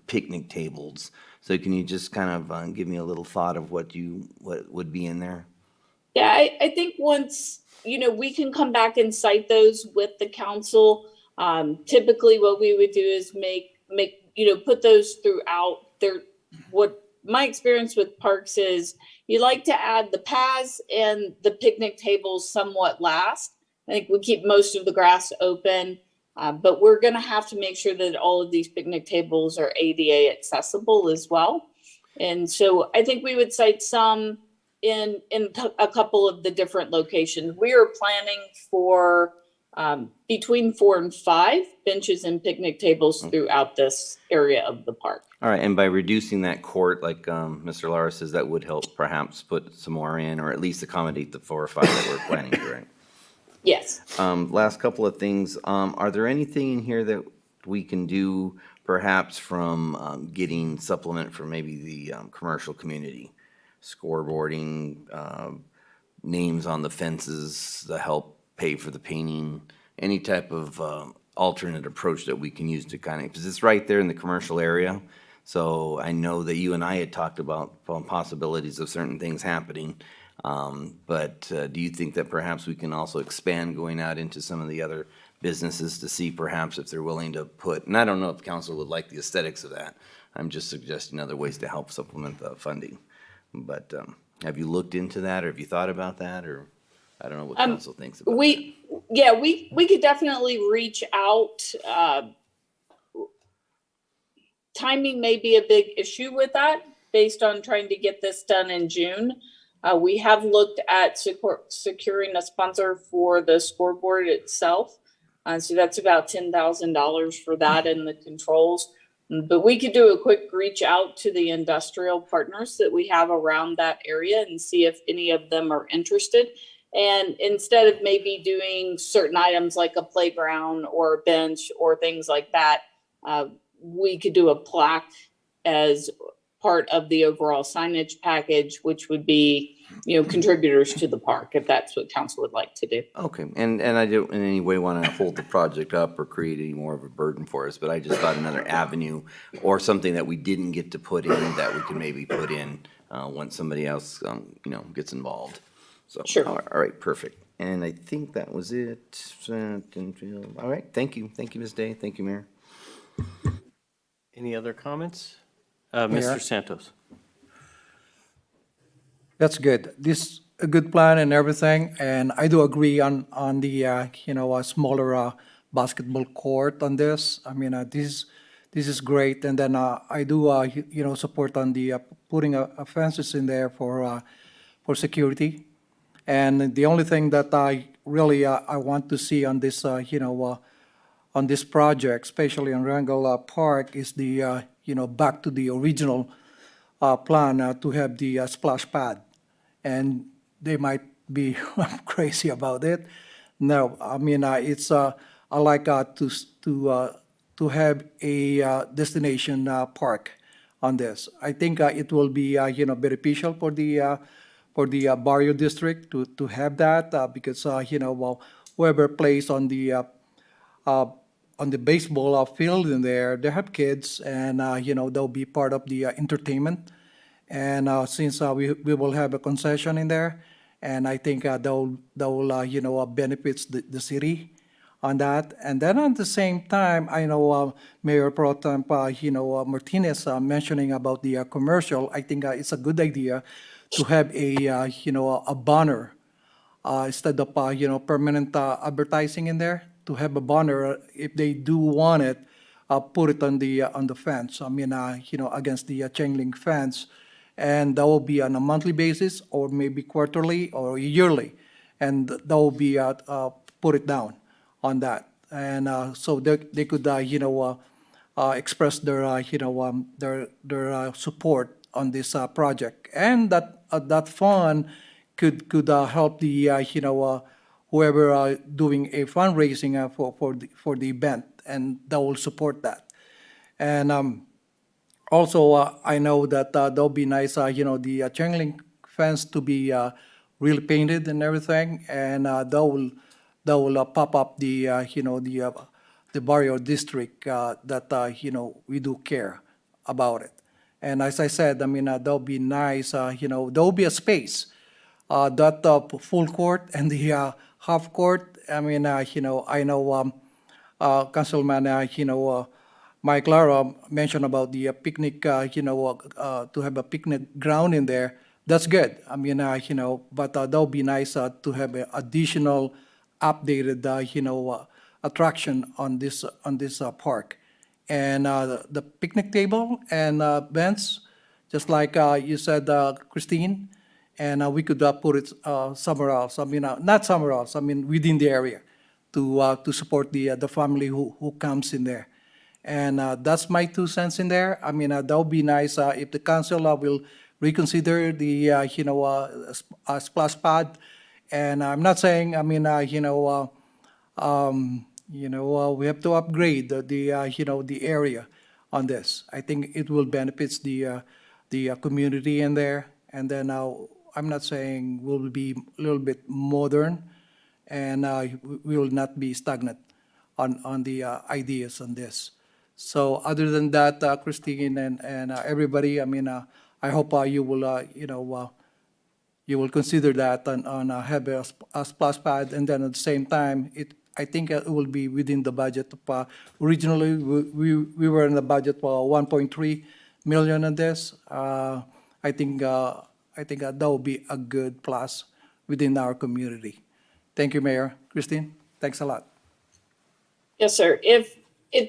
picnic tables. So can you just kind of give me a little thought of what would be in there? Yeah, I think once, we can come back and cite those with the council. Typically what we would do is put those throughout there. What my experience with parks is, you like to add the paths and the picnic tables somewhat last. I think we keep most of the grass open, but we're going to have to make sure that all of these picnic tables are ADA accessible as well. And so I think we would cite some in a couple of the different locations. We are planning for between 4 and 5 benches and picnic tables throughout this area of the park. All right, and by reducing that court, like Mr. Lara says, that would help perhaps put some more in, or at least accommodate the 4 or 5 that we're planning to, right? Yes. Last couple of things. Are there anything in here that we can do perhaps from getting supplement from maybe the commercial community, scoreboarding, names on the fences to help pay for the painting, any type of alternate approach that we can use to kind of, because it's right there in the commercial area. So I know that you and I had talked about possibilities of certain things happening. But do you think that perhaps we can also expand going out into some of the other businesses to see perhaps if they're willing to put, and I don't know if council would like the aesthetics of that. I'm just suggesting other ways to help supplement the funding. But have you looked into that, or have you thought about that, or I don't know what council thinks about that. We could definitely reach out. Timing may be a big issue with that based on trying to get this done in June. We have looked at securing a sponsor for the scoreboard itself. So that's about $10,000 for that and the controls. But we could do a quick reach out to the industrial partners that we have around that area and see if any of them are interested. And instead of maybe doing certain items like a playground or a bench or things like that, we could do a plaque as part of the overall signage package, which would be, contributors to the park, if that's what council would like to do. Okay, and I don't in any way want to hold the project up or create any more of a burden for us, but I just thought another avenue or something that we didn't get to put in that we can maybe put in once somebody else, gets involved. So, Sure. All right, perfect. And I think that was it. All right, thank you. Thank you, Ms. Day. Thank you, Mayor. Any other comments? Mr. Santos? That's good. This a good plan and everything, and I do agree on the a smaller basketball court on this. I mean, this is great, and then I do support on the putting a fences in there for security. And the only thing that I really I want to see on this on this project, especially on Wrangle Park, is the back to the original plan to have the splash pad. And they might be crazy about it. No, I mean it's I like to have a destination park on this. I think it will be beneficial for the barrio district to have that because whoever plays on the baseball field in there, they have kids, and they'll be part of the entertainment. And since we will have a concession in there, and I think that will benefits the city on that. And then at the same time, I know Mayor Pro Tem Martinez mentioning about the commercial. I think it's a good idea to have a banner instead of permanent advertising in there. To have a banner, if they do want it, put it on the fence. I mean, against the chain link fence, and that will be on a monthly basis, or maybe quarterly or yearly, and that will be put it down on that, and so they could express their their support on this project, and that fund could help the whoever doing a fundraising for the event, and that will support that. And also, I know that that'll be nice, the chain link fence to be really painted and everything, and that will pop up the the barrio district that we do care about it. And as I said, I mean that'll be nice. There'll be a space that full court and the half court. I mean, I know Councilman, Mike Lara mentioned about the picnic, to have a picnic ground in there. That's good. I mean, but that would be nice to have an additional updated, attraction on this park. And the picnic table and bench, just like you said, Christine, and we could put it somewhere else. I mean, not somewhere else. I mean, within the area to support the family who comes in there. And that's my 2 cents in there. I mean, that would be nice if the council will reconsider the splash pad. And I'm not saying, I mean, we have to upgrade the area on this. I think it will benefits the community in there. And then I'm not saying we'll be a little bit modern, and we will not be stagnant on the ideas on this. So other than that, Christine and everybody, I mean, I hope you will, you will consider that on have a splash pad, and then at the same time, I think it will be within the budget of, originally, we were in the budget for 1.3 million on this. I think that will be a good plus within our community. Thank you, Mayor. Christine, thanks a lot. Yes, sir. If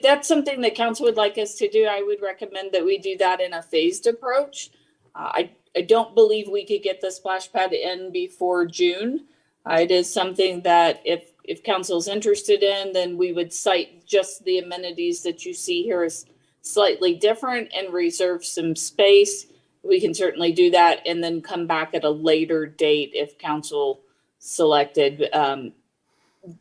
that's something that council would like us to do, I would recommend that we do that in a phased approach. I don't believe we could get the splash pad in before June. It is something that if council's interested in, then we would cite just the amenities that you see here as slightly different and reserve some space. We can certainly do that and then come back at a later date if council selected.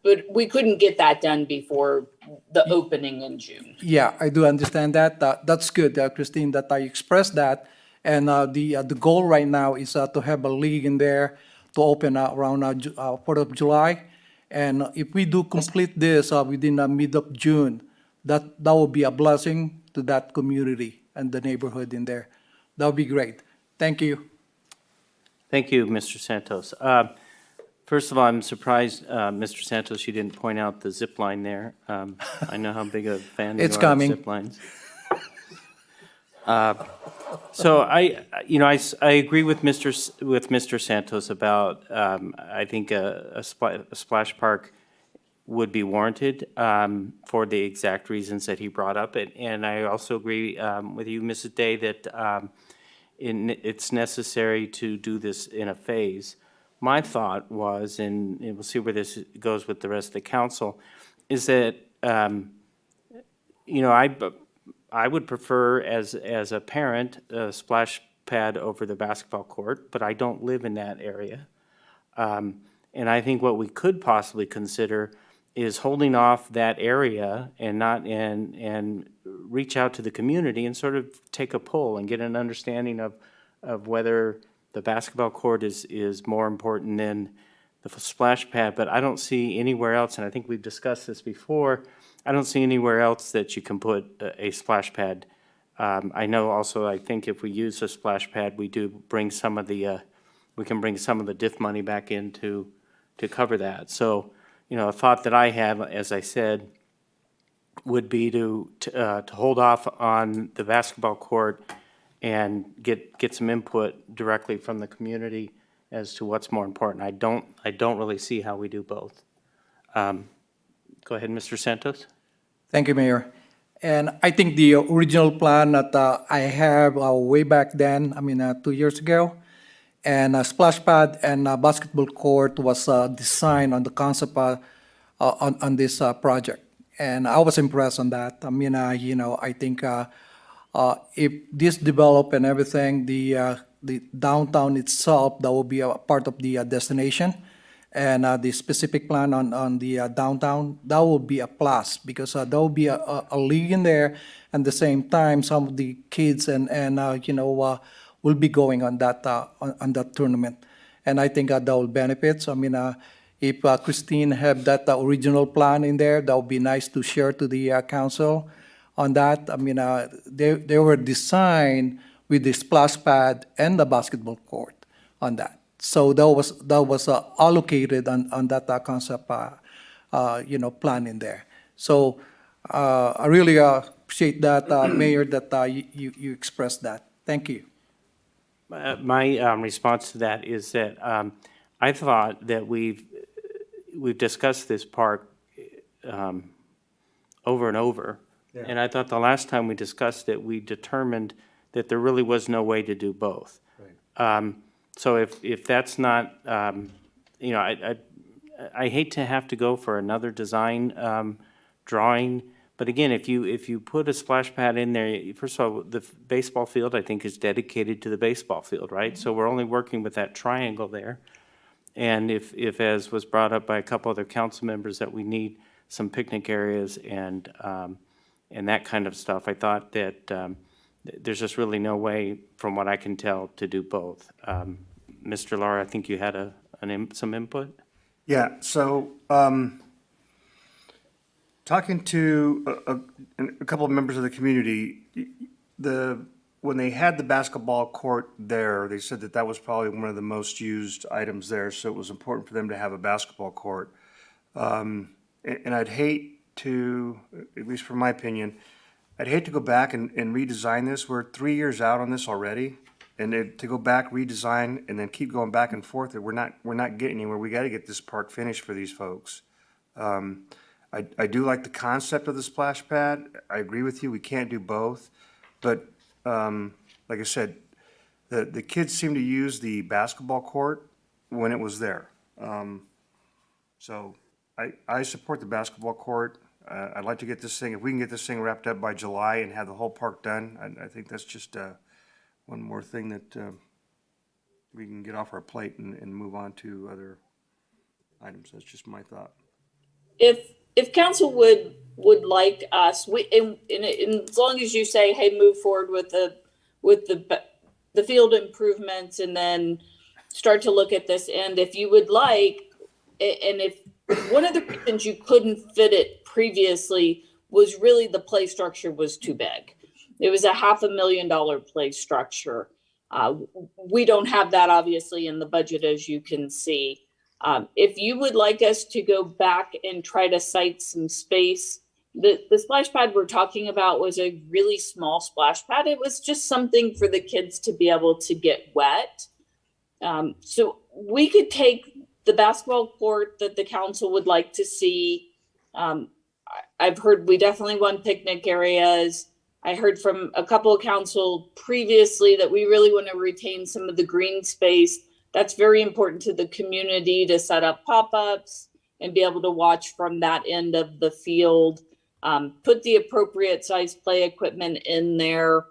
But we couldn't get that done before the opening in June. Yeah, I do understand that. That's good, Christine, that I expressed that. And the goal right now is to have a league in there to open around 4th of July. And if we do complete this within the mid of June, that will be a blessing to that community and the neighborhood in there. That would be great. Thank you. Thank you, Mr. Santos. First of all, I'm surprised, Mr. Santos, you didn't point out the zip line there. I know how big a fan you It's are coming. of zip lines. So I agree with Mr. Santos about, I think a splash park would be warranted for the exact reasons that he brought up. And I also agree with you, Mrs. Day, that it's necessary to do this in a phase. My thought was, and we'll see where this goes with the rest of the council, is that, I would prefer as a parent, a splash pad over the basketball court, but I don't live in that area. And I think what we could possibly consider is holding off that area and reach out to the community and sort of take a poll and get an understanding of whether the basketball court is more important than the splash pad. But I don't see anywhere else, and I think we've discussed this before, I don't see anywhere else that you can put a splash pad. I know also, I think if we use a splash pad, we do bring some of the, we can bring some of the DIF money back in to cover that. So, a thought that I have, as I said, would be to hold off on the basketball court and get some input directly from the community as to what's more important. I don't really see how we do both. Go ahead, Mr. Santos. Thank you, Mayor. And I think the original plan that I have way back then, 2 years ago, and a splash pad and a basketball court was designed on the concept on this project. And I was impressed on that. I think if this develop and everything, the downtown itself, that will be a part of the destination. And the specific plan on the downtown, that will be a plus because there will be a league in there. And at the same time, some of the kids will be going on that tournament. And I think that will benefit. So, if Christine have that original plan in there, that would be nice to share to the council on that. They were designed with the splash pad and the basketball court on that. So that was allocated on that concept, plan in there. So I really appreciate that, Mayor, that you expressed that. Thank you. My response to that is that I thought that we've discussed this park over and over. Yeah. And I thought the last time we discussed it, we determined that there really was no way to do both. Right. So if that's not, I hate to have to go for another design drawing. But again, if you put a splash pad in there, first of all, the baseball field, I think, is dedicated to the baseball field, right? Mm-hmm. So we're only working with that triangle there. And if as was brought up by a couple other council members, that we need some picnic areas and and that kind of stuff. I thought that there's just really no way, from what I can tell, to do both. Mr. Lara, I think you had some input? Yeah, so, talking to a couple of members of the community, when they had the basketball court there, they said that that was probably one of the most used items there, so it was important for them to have a basketball court. And I'd hate to, at least from my opinion, I'd hate to go back and redesign this. We're 3 years out on this already. And to go back, redesign, and then keep going back and forth, we're not getting anywhere. We gotta get this park finished for these folks. I do like the concept of the splash pad. I agree with you, we can't do both. But, like I said, the kids seem to use the basketball court when it was there. So I support the basketball court. I'd like to get this thing, if we can get this thing wrapped up by July and have the whole park done, I think that's just, one more thing that, we can get off our plate and move on to other items. That's just my thought. If council would like us, and as long as you say, hey, move forward with the field improvements and then start to look at this end, if you would like, and if one of the reasons you couldn't fit it previously was really the play structure was too big. It was a $500,000 play structure. We don't have that obviously in the budget, as you can see. If you would like us to go back and try to cite some space, the splash pad we're talking about was a really small splash pad. It was just something for the kids to be able to get wet. So we could take the basketball court that the council would like to see. I've heard we definitely want picnic areas. I heard from a couple of council previously that we really want to retain some of the green space. That's very important to the community to set up pop-ups and be able to watch from that end of the field. Put the appropriate size play equipment in there,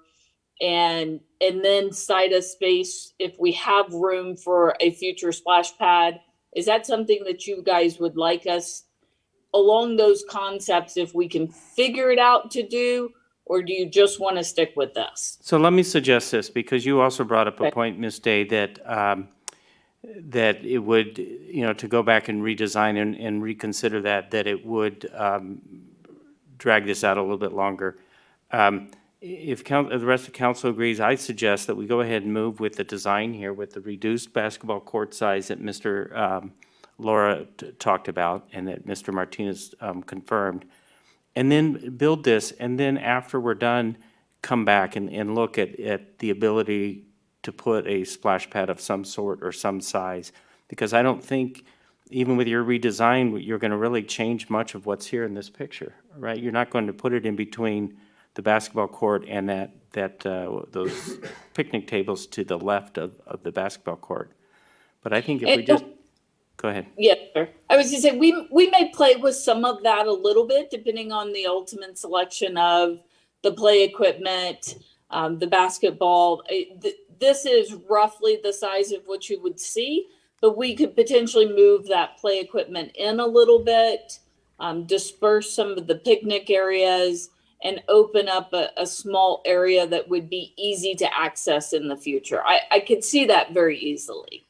and then cite a space if we have room for a future splash pad. Is that something that you guys would like us along those concepts, if we can figure it out to do? Or do you just want to stick with this? So let me suggest this, because you also brought up a point, Ms. Day, that that it would, to go back and redesign and reconsider that it would drag this out a little bit longer. If the rest of council agrees, I suggest that we go ahead and move with the design here with the reduced basketball court size that Mr. Laura talked about and that Mr. Martinez confirmed. And then build this, and then after we're done, come back and look at the ability to put a splash pad of some sort or some size. Because I don't think, even with your redesign, you're gonna really change much of what's here in this picture, right? You're not going to put it in between the basketball court and those picnic tables to the left of the basketball court. But I think if we just, go ahead. Yes, sir. I was gonna say, we may play with some of that a little bit, depending on the ultimate selection of the play equipment, the basketball. This is roughly the size of what you would see, but we could potentially move that play equipment in a little bit, disperse some of the picnic areas, and open up a small area that would be easy to access in the future. I could see that very easily.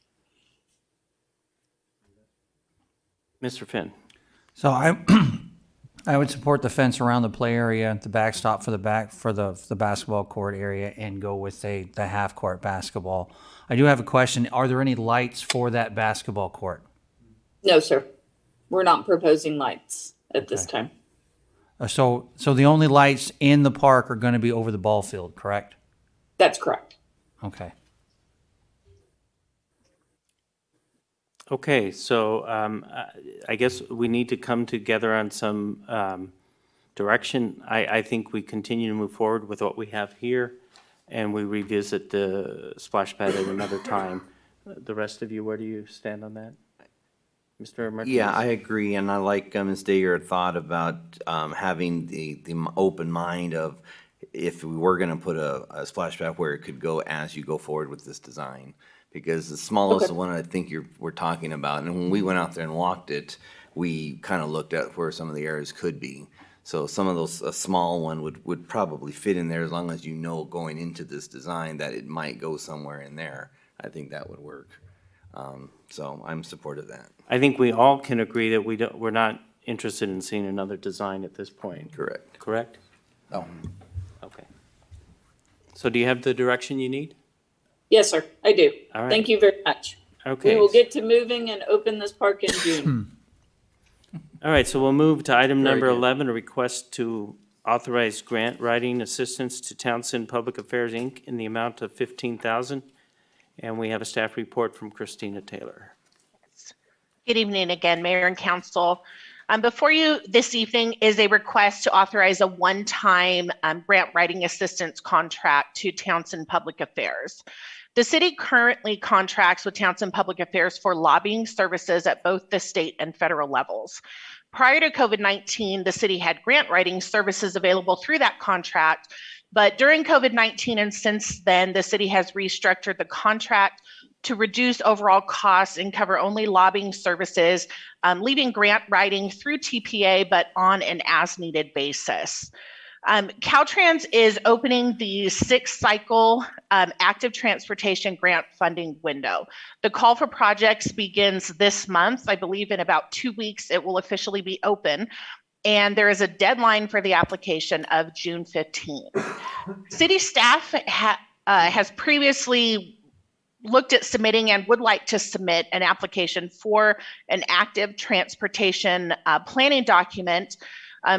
Mr. Finn. So I would support the fence around the play area, the backstop for the basketball court area, and go with the half court basketball. I do have a question. Are there any lights for that basketball court? No, sir. We're not proposing lights at this time. So the only lights in the park are going to be over the ball field, correct? That's correct. Okay. Okay, so I guess we need to come together on some direction. I think we continue to move forward with what we have here, and we revisit the splash pad at another time. The rest of you, where do you stand on that? Mr. Martinez? Yeah, I agree, and I like Ms. Day, your thought about having the open mind of if we were going to put a splash pad where it could go as you go forward with this design. Because the smallest one I think we're talking about, and when we went out there and walked it, we kind of looked at where some of the areas could be. So some of those, a small one would probably fit in there as long as you know going into this design that it might go somewhere in there. I think that would work. So I'm supportive of that. I think we all can agree that we're not interested in seeing another design at this point. Correct. Correct? No. Okay. So do you have the direction you need? Yes, sir, I do. All right. Thank you very much. Okay. We will get to moving and open this park in June. All right, so we'll move to item Very number good. 11, a request to authorize grant writing assistance to Townsend Public Affairs, Inc. in the amount of $15,000. And we have a staff report from Christina Taylor. Good evening again, Mayor and Council. Before you this evening is a request to authorize a one-time grant writing assistance contract to Townsend Public Affairs. The city currently contracts with Townsend Public Affairs for lobbying services at both the state and federal levels. Prior to COVID-19, the city had grant writing services available through that contract, but during COVID-19 and since then, the city has restructured the contract to reduce overall costs and cover only lobbying services, leaving grant writing through TPA, but on an as-needed basis. Caltrans is opening the sixth cycle active transportation grant funding window. The call for projects begins this month. I believe in about 2 weeks, it will officially be open. And there is a deadline for the application of June 15th. City staff has previously looked at submitting and would like to submit an application for an active transportation planning document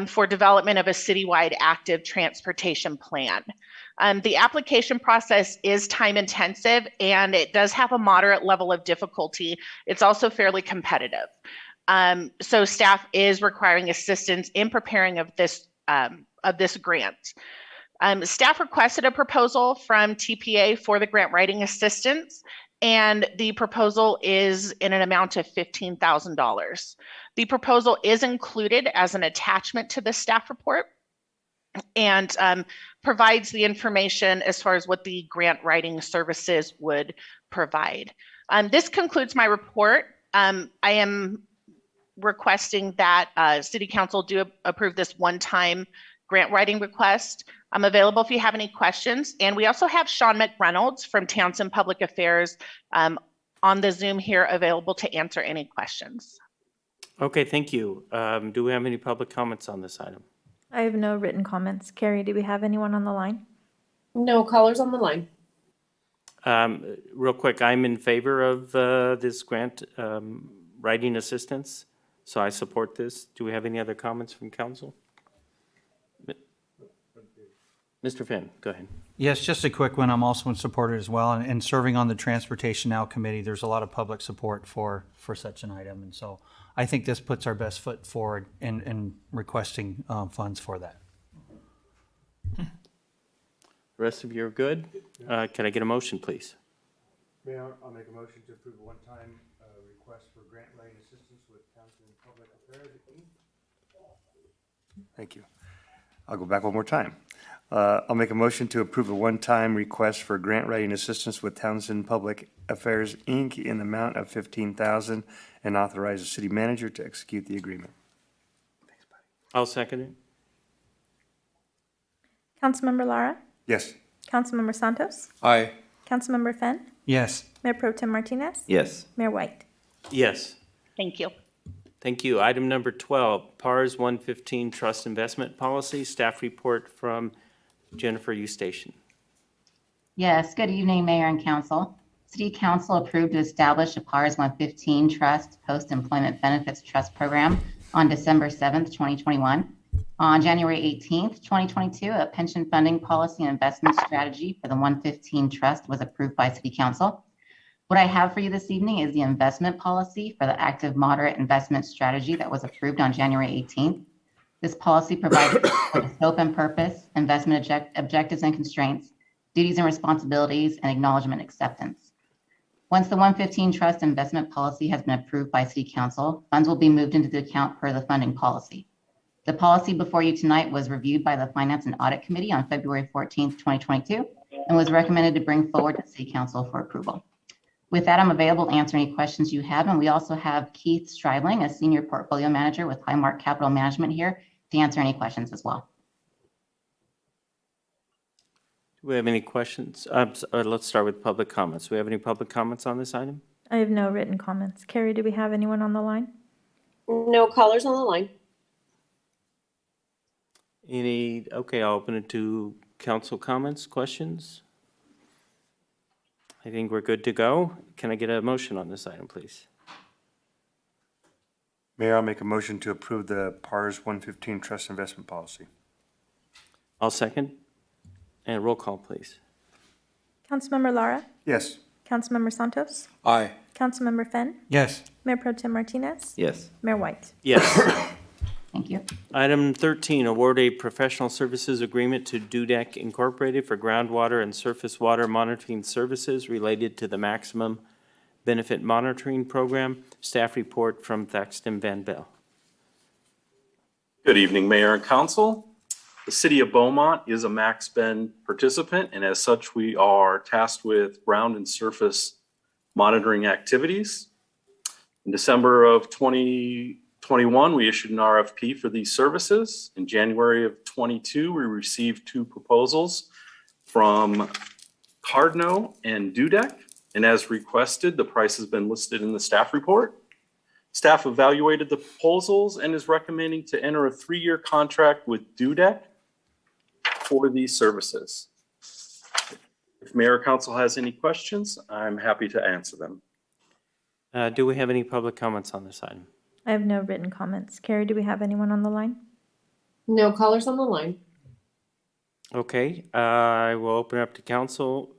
for development of a citywide active transportation plan. The application process is time intensive and it does have a moderate level of difficulty. It's also fairly competitive. So staff is requiring assistance in preparing of this grant. Staff requested a proposal from TPA for the grant writing assistance, and the proposal is in an amount of $15,000. The proposal is included as an attachment to the staff report and provides the information as far as what the grant writing services would provide. This concludes my report. I am requesting that City Council do approve this one-time grant writing request. I'm available if you have any questions. And we also have Sean McReynolds from Townsend Public Affairs on the Zoom here available to answer any questions. Okay, thank you. Do we have any public comments on this item? I have no written comments. Carrie, do we have anyone on the line? No callers on the line. Real quick, I'm in favor of this grant writing assistance, so I support this. Do we have any other comments from council? Mr. Finn, go ahead. Yes, just a quick one. I'm also in support as well. And serving on the Transportation Now Committee, there's a lot of public support for such an item. And so I think this puts our best foot forward in requesting funds for that. The rest of you are good? Can I get a motion, please? Mayor, I'll make a motion to approve a one-time request for grant writing assistance with Townsend Public Affairs. Thank you. I'll go back one more time. I'll make a motion to approve a one-time request for grant writing assistance with Townsend Public Affairs, Inc. in the amount of $15,000 and authorize the city manager to execute the agreement. I'll second it. Councilmember Lara? Yes. Councilmember Santos? Aye. Councilmember Fenn? Yes. Mayor Pro Tem Martinez? Yes. Mayor White? Yes. Thank you. Thank you. Item number 12, PARS 115 Trust Investment Policy, staff report from Jennifer Eustachian. Yes, good evening, Mayor and Council. City Council approved to establish a PARS 115 Trust Post-Employment Benefits Trust Program on December 7th, 2021. On January 18th, 2022, a pension funding policy and investment strategy for the 115 Trust was approved by City Council. What I have for you this evening is the investment policy for the active moderate investment strategy that was approved on January 18th. This policy provides for the scope and purpose, investment objectives and constraints, duties and responsibilities, and acknowledgement acceptance. Once the 115 Trust investment policy has been approved by City Council, funds will be moved into the account per the funding policy. The policy before you tonight was reviewed by the Finance and Audit Committee on February 14th, 2022, and was recommended to bring forward to City Council for approval. With that, I'm available to answer any questions you have. And we also have Keith Stribling, a Senior Portfolio Manager with Highmark Capital Management here to answer any questions as well. Do we have any questions? Let's start with public comments. Do we have any public comments on this item? I have no written comments. Carrie, do we have anyone on the line? No callers on the line. Okay, I'll open it to council comments, questions. I think we're good to go. Can I get a motion on this item, please? Mayor, I'll make a motion to approve the PARS 115 trust investment policy. I'll second. And roll call, please. Councilmember Lara? Yes. Councilmember Santos? Aye. Councilmember Fenn? Yes. Mayor Pro Tem Martinez? Yes. Mayor White? Yes. Thank you. Item 13, award a professional services agreement to Dudek Incorporated for groundwater and surface water monitoring services related to the Maximum Benefit Monitoring Program. Staff report from Thaxton Van Bell. Good evening, Mayor and Council. The City of Beaumont is a MaxBen participant, and as such, we are tasked with ground and surface monitoring activities. In December of 2021, we issued an RFP for these services. In January of 22, we received 2 proposals from Cardno and Dudek, and as requested, the price has been listed in the staff report. Staff evaluated the proposals and is recommending to enter a 3-year contract with Dudek for these services. If Mayor or Council has any questions, I'm happy to answer them. Do we have any public comments on this item? I have no written comments. Carrie, do we have anyone on the line? No callers on the line. Okay, I will open up to council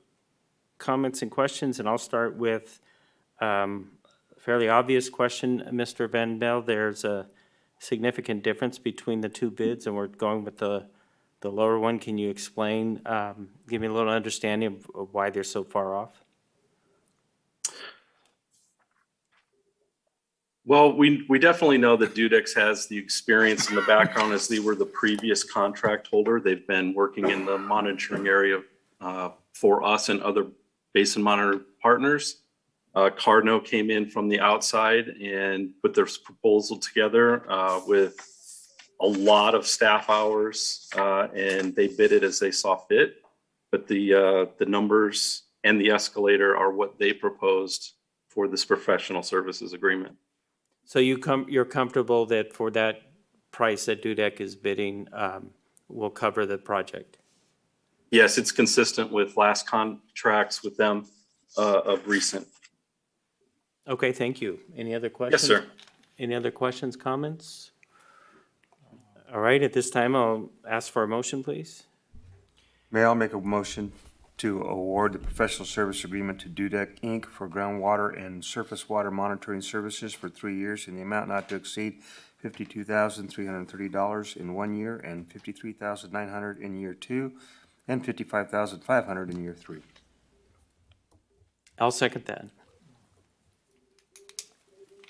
comments and questions, and I'll start with a fairly obvious question, Mr. Van Bell. There's a significant difference between the 2 bids, and we're going with the lower one. Can you explain, give me a little understanding of why they're so far off? Well, we definitely know that Dudex has the experience in the background as they were the previous contract holder. They've been working in the monitoring area for us and other basin monitor partners. Cardno came in from the outside and put their proposal together with a lot of staff hours, and they bid it as they saw fit. But the numbers and the escalator are what they proposed for this professional services agreement. So you're comfortable that for that price that Dudek is bidding will cover the project? Yes, it's consistent with last contracts with them of recent. Okay, thank you. Any other questions? Yes, sir. Any other questions, comments? All right, at this time, I'll ask for a motion, please. Mayor, I'll make a motion to award the professional service agreement to Dudek Inc. for groundwater and surface water monitoring services for 3 years in the amount not to exceed $52,330 in 1 year and $53,900 in year 2 and $55,500 in year 3. I'll second that.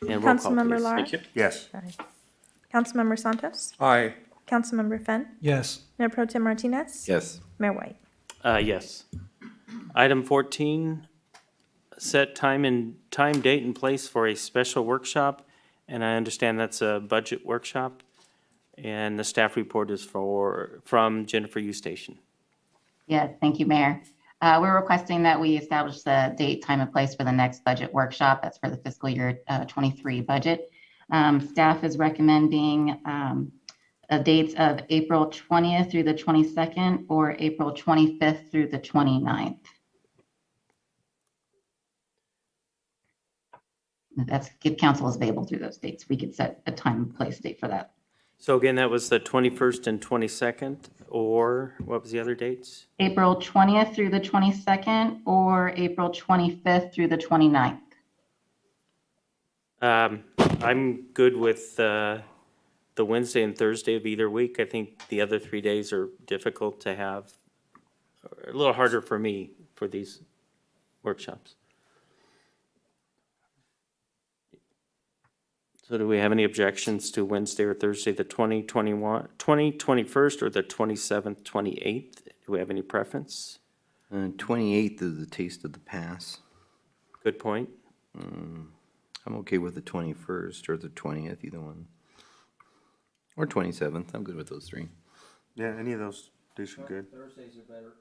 And roll call, Councilmember please. Lara? Thank you. Yes. Sorry. Councilmember Santos? Aye. Councilmember Fenn? Yes. Mayor Pro Tem Martinez? Yes. Mayor White? Yes. Item 14, set time, date, and place for a special workshop. And I understand that's a budget workshop. And the staff report is from Jennifer Eustace. Yes, thank you, Mayor. We're requesting that we establish the date, time, and place for the next budget workshop. That's for the fiscal year 23 budget. Staff is recommending dates of April 20th through the 22nd or April 25th through the 29th. That's if council is available through those dates. We could set a time and place date for that. So again, that was the 21st and 22nd, or what was the other dates? April 20th through the 22nd or April 25th through the 29th. I'm good with the Wednesday and Thursday of either week. I think the other 3 days are difficult to have, a little harder for me for these workshops. So do we have any objections to Wednesday or Thursday, the 21st or the 27th, 28th? Do we have any preference? 28th is the taste of the pass. Good point. I'm okay with the 21st or the 20th, either one. Or 27th, I'm good with those three. Yeah, any of those days are good. Thursdays are better.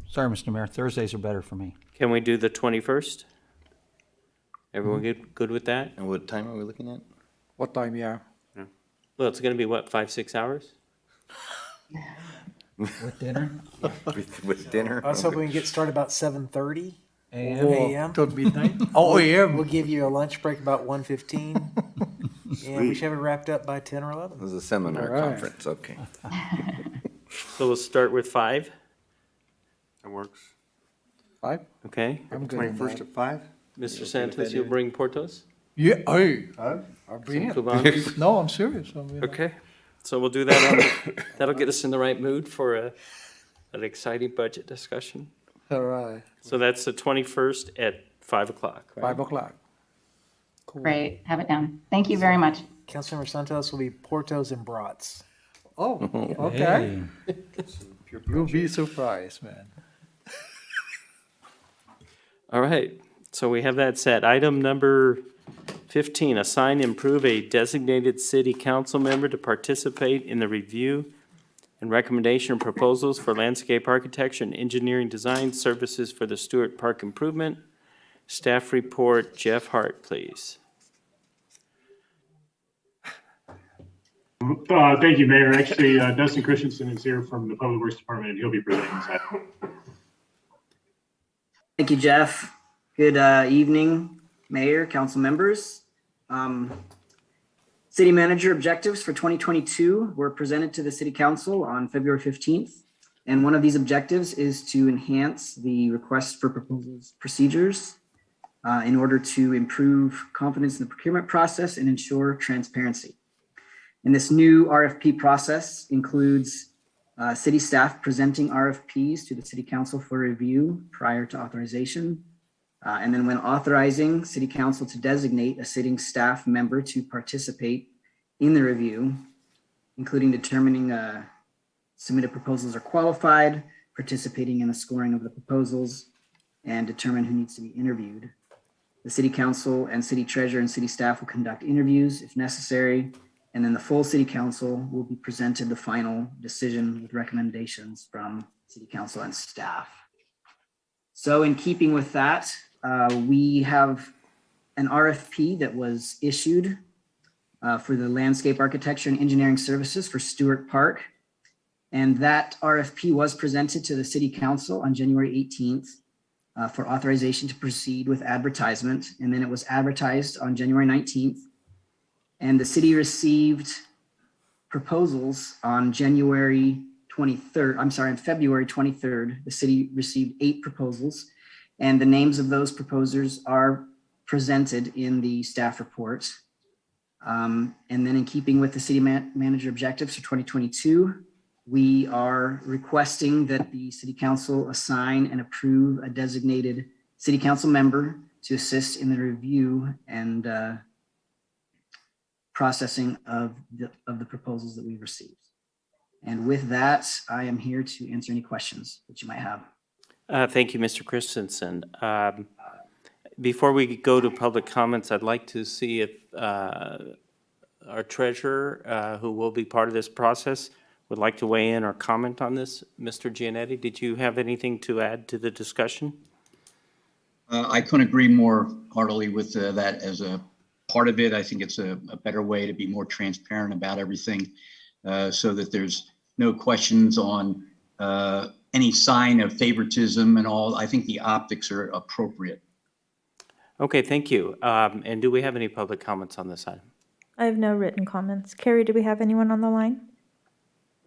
Sorry, Mr. Mayor, Thursdays are better for me. Can we do the 21st? Everyone good with that? And what time are we looking at? What time, yeah? Well, it's gonna be what, 5-6 hours? With dinner? With dinner? I was hoping we can get started about 7:30 AM? a.m. Till midnight? Oh, yeah. We'll give you a lunch break about 1:15. And we should have it wrapped up by 10 or 11. This is a seminar All right. conference, okay. So we'll start with 5, That works. 5? okay? I'm good. on 21st that. at 5? Mr. Santos, you'll bring Portos? Yeah, hey, Huh? I'll bring it. Kuban? No, I'm serious. I mean, Okay, so we'll do that that'll get us in the right mood for an exciting budget discussion. All right, So that's the 21st at 5 o'clock, right? 5 o'clock. Great, have it down. Thank you very much. Councilmember Santos will be Portos and Brats. Oh, okay. Hey. You'll be surprised, man. All right, so we have that set. Item number 15, assign and approve a designated city council member to participate in the review and recommendation of proposals for landscape architecture and engineering design services for the Stewart Park improvement. Staff report, Jeff Hart, please. Thank you, Mayor. Actually, Dustin Christensen is here from the Public Works Department, and he'll be presenting this item. Thank you, Jeff. Good evening, Mayor, council members. City manager objectives for 2022 were presented to the City Council on February 15th. And one of these objectives is to enhance the request for proposals procedures in order to improve confidence in the procurement process and ensure transparency. And this new RFP process includes city staff presenting RFPs to the City Council for review prior to authorization. And then when authorizing City Council to designate a sitting staff member to participate in the review, including determining submitted proposals are qualified, participating in the scoring of the proposals, and determine who needs to be interviewed. The City Council and City Treasurer and City staff will conduct interviews if necessary, and then the full City Council will be presented the final decision with recommendations from City Council and staff. So in keeping with that, we have an RFP that was issued for the landscape architecture and engineering services for Stewart Park. And that RFP was presented to the City Council on January 18th for authorization to proceed with advertisement. And then it was advertised on January 19th. And the city received proposals on February 23rd. The city received 8 proposals. And the names of those proposers are presented in the staff report. And then in keeping with the city manager objectives for 2022, we are requesting that the City Council assign and approve a designated City Council member to assist in the review and processing of the proposals that we've received. And with that, I am here to answer any questions that you might have. Thank you, Mr. Christensen. Before we go to public comments, I'd like to see if our treasurer, who will be part of this process, would like to weigh in or comment on this. Mr. Giannetti, did you have anything to add to the discussion? I couldn't agree more heartily with that as a part of it. I think it's a better way to be more transparent about everything so that there's no questions on any sign of favoritism and all. I think the optics are appropriate. Okay, thank you. And do we have any public comments on this item? I have no written comments. Carrie, do we have anyone on the line?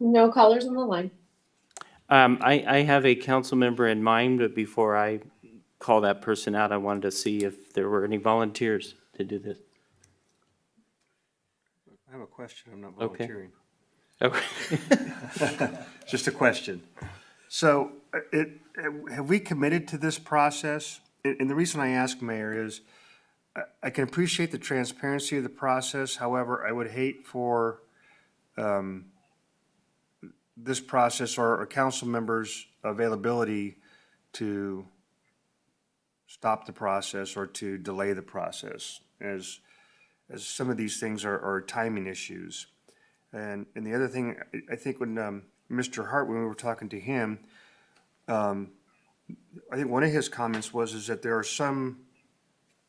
No callers on the line. I have a council member in mind, but before I call that person out, I wanted to see if there were any volunteers to do this. I have a question. I'm not Okay. volunteering. Okay. Just a question. So have we committed to this process? And the reason I ask, Mayor, is I can appreciate the transparency of the process. However, I would hate for this process or council members' availability to stop the process or to delay the process, as some of these things are timing issues. And the other thing, I think when Mr. Hart, when we were talking to him, I think one of his comments is that there are some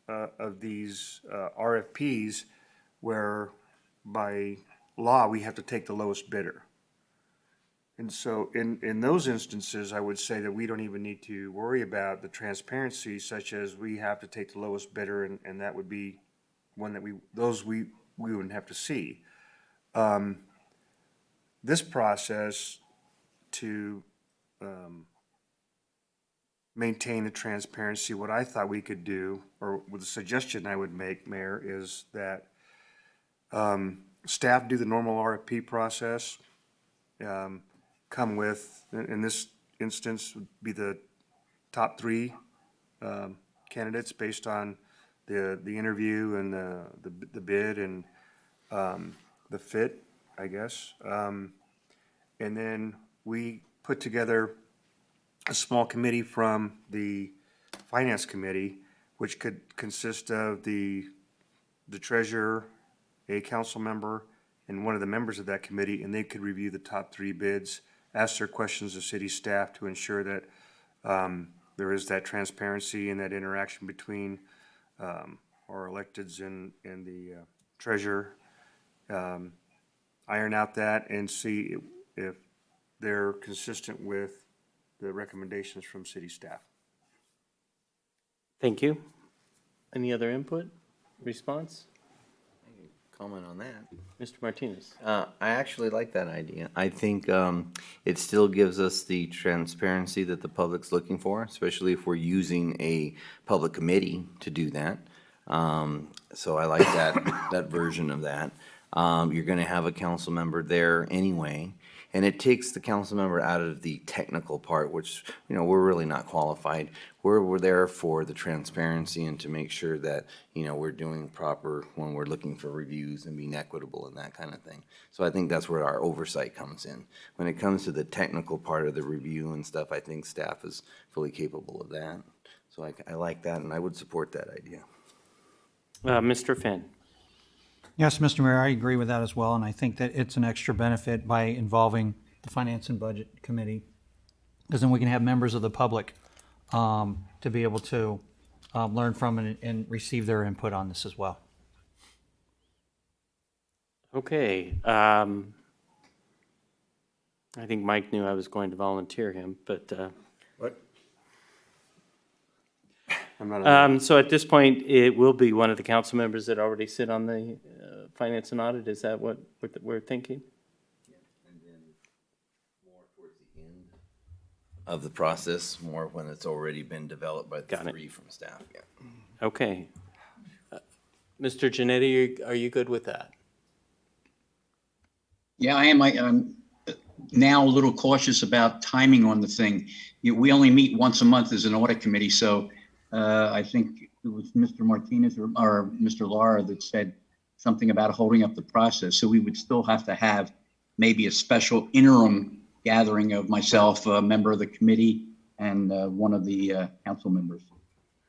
of these RFPs where by law, we have to take the lowest bidder. And so in those instances, I would say that we don't even need to worry about the transparency, such as we have to take the lowest bidder, and that would be one that we wouldn't have to see. This process to maintain the transparency, what I thought we could do, or with a suggestion I would make, Mayor, is that staff do the normal RFP process, come with, in this instance, would be the top 3 candidates based on the interview and the bid and the fit, I guess. And then we put together a small committee from the Finance Committee, which could consist of the treasurer, a council member, and one of the members of that committee, and they could review the top 3 bids, ask their questions of city staff to ensure that there is that transparency and that interaction between our electeds and the treasurer. Iron out that and see if they're consistent with the recommendations from city staff. Thank you. Any other input, response? Comment on that. Mr. Martinez? I actually like that idea. I think it still gives us the transparency that the public's looking for, especially if we're using a public committee to do that. So I like that version of that. You're going to have a council member there anyway, and it takes the council member out of the technical part, which, we're really not qualified. We're there for the transparency and to make sure that, we're doing proper when we're looking for reviews and being equitable and that kind of thing. So I think that's where our oversight comes in. When it comes to the technical part of the review and stuff, I think staff is fully capable of that. So I like that, and I would support that idea. Mr. Finn? Yes, Mr. Mayor, I agree with that as well, and I think that it's an extra benefit by involving the Finance and Budget Committee, because then we can have members of the public to be able to learn from and receive their input on this as well. Okay. I think Mike knew I was going to volunteer him, but What? I'm not. so at this point, it will be one of the council members that already sit on the Finance and Audit. Is that what we're thinking? And then more towards the end of the process, more when it's already been developed by the Got it. 3 from staff. Yeah. Okay. Mr. Janetti, are you good with that? Yeah, I am. I'm now a little cautious about timing on the thing. We only meet once a month as an audit committee, so I think it was Mr. Martinez or Mr. Lara that said something about holding up the process. So we would still have to have maybe a special interim gathering of myself, a member of the committee, and one of the council members.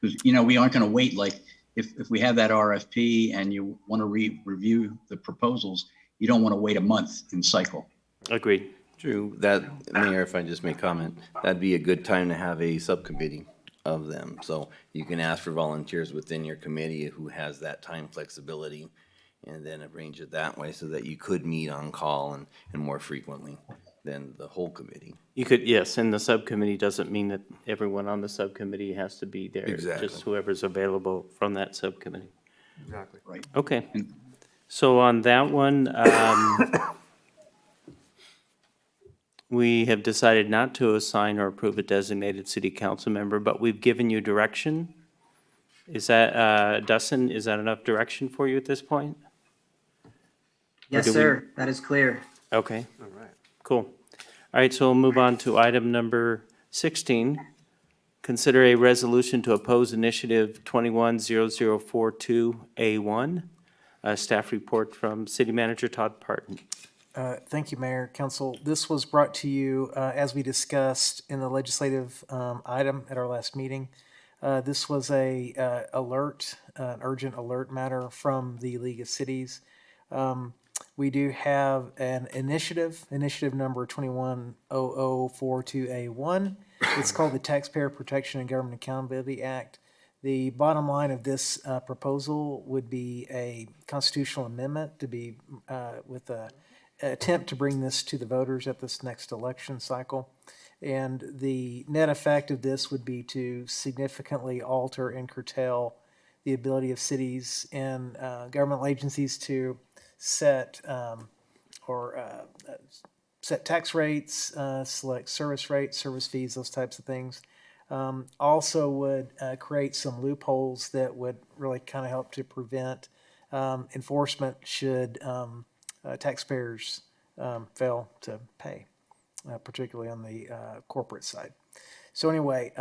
Because, we aren't going to wait. Like if we have that RFP and you want to review the proposals, you don't want to wait a month in cycle. Agreed. True. That, Mayor, if I just may comment, that'd be a good time to have a subcommittee of them. So you can ask for volunteers within your committee who has that time flexibility, and then arrange it that way so that you could meet on call and more frequently than the whole committee. You could, yes, and the subcommittee doesn't mean that everyone on the subcommittee has to be there. Exactly. Just whoever's available from that subcommittee. Exactly. Right. Okay. So on that one, we have decided not to assign or approve a designated city council member, but we've given you direction. Is that, Dustin, is that enough direction for you at this point? Yes, do we- sir. That is clear. Okay, All right. cool. All right, so we'll move on to item number 16. Consider a resolution to oppose initiative 210042A1. Staff report from City Manager Todd Parton. Thank you, Mayor, Council. This was brought to you as we discussed in the legislative item at our last meeting. This was a an urgent alert matter from the League of Cities. We do have an initiative number 210042A1. It's called the Taxpayer Protection and Government Accountability Act. The bottom line of this proposal would be a constitutional amendment to be with an attempt to bring this to the voters at this next election cycle. And the net effect of this would be to significantly alter and curtail the ability of cities and governmental agencies to set set tax rates, select service rates, service fees, those types of things. Also would create some loopholes that would really kind of help to prevent enforcement should taxpayers fail to pay, particularly on the corporate side. So anyway,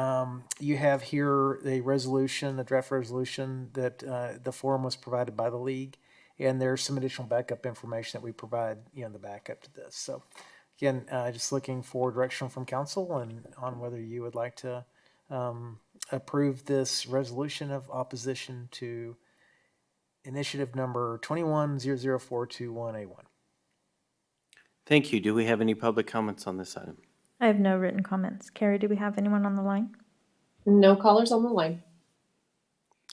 you have here the resolution, the draft resolution that the forum was provided by the league, and there's some additional backup information that we provide, in the backup to this. So again, just looking for direction from council and on whether you would like to approve this resolution of opposition to initiative number 21004221A1. Thank you. Do we have any public comments on this item? I have no written comments. Carrie, do we have anyone on the line? No callers on the line.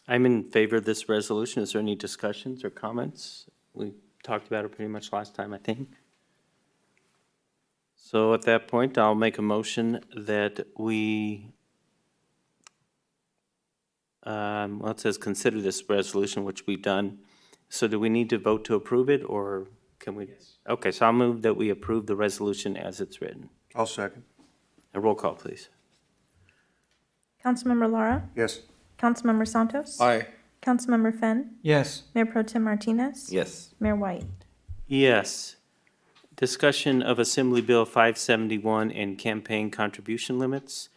I'm in favor of this resolution. Is there any discussions or comments? We talked about it pretty much last time, I think. So at that point, I'll make a motion that we, well, it says consider this resolution, which we've done. So do we need to vote to approve it, or can we? Yes. Okay, so I'll move that we approve the resolution as it's written. I'll second. A roll call, please. Councilmember Lara? Yes. Councilmember Santos? Aye. Councilmember Fenn? Yes. Mayor Pro Tem Martinez? Yes. Mayor White? Yes. Discussion of Assembly Bill 571 and campaign contribution limits.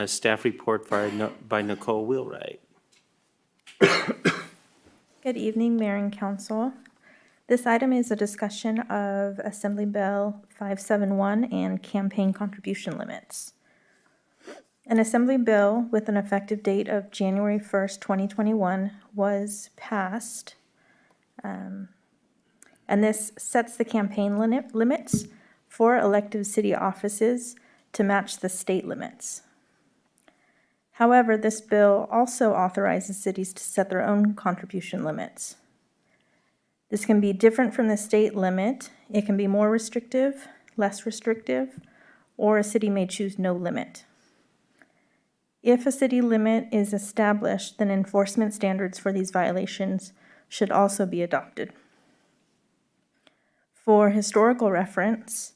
Staff report by Nicole Wheelwright. Good evening, Mayor and Council. This item is a discussion of Assembly Bill 571 and campaign contribution limits. An Assembly bill with an effective date of January 1st, 2021 was passed. And this sets the campaign limits for elective city offices to match the state limits. However, this bill also authorizes cities to set their own contribution limits. This can be different from the state limit. It can be more restrictive, less restrictive, or a city may choose no limit. If a city limit is established, then enforcement standards for these violations should also be adopted. For historical reference,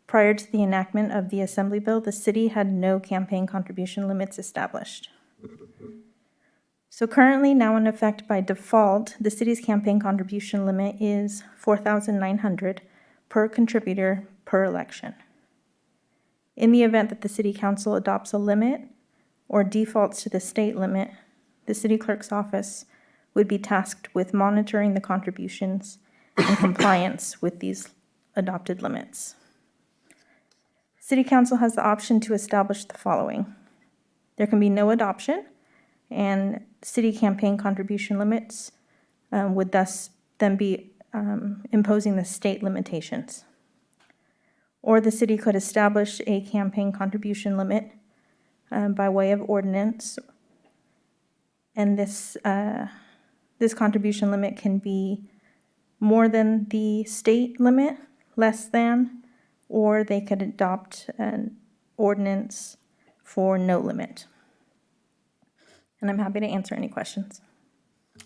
prior to the enactment of the Assembly Bill, the city had no campaign contribution limits established. So currently, now in effect by default, the city's campaign contribution limit is $4,900 per contributor per election. In the event that the city council adopts a limit or defaults to the state limit, the city clerk's office would be tasked with monitoring the contributions and compliance with these adopted limits. City council has the option to establish the following. There can be no adoption, and city campaign contribution limits would thus then be imposing the state limitations. Or the city could establish a campaign contribution limit by way of ordinance, and this contribution limit can be more than the state limit, less than, or they could adopt an ordinance for no limit. And I'm happy to answer any questions.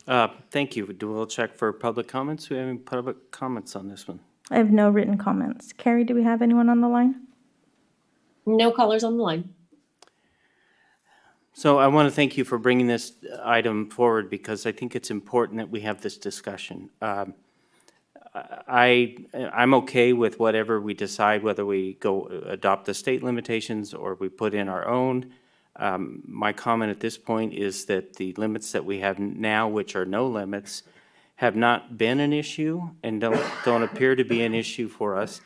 Thank you. We'll check for public comments. Do we have any public comments on this one? I have no written comments. Carrie, do we have anyone on the line? No callers on the line. So I want to thank you for bringing this item forward because I think it's important that we have this discussion. I'm okay with whatever we decide, whether we go adopt the state limitations or we put in our own. My comment at this point is that the limits that we have now, which are no limits, have not been an issue and don't appear to be an issue for us.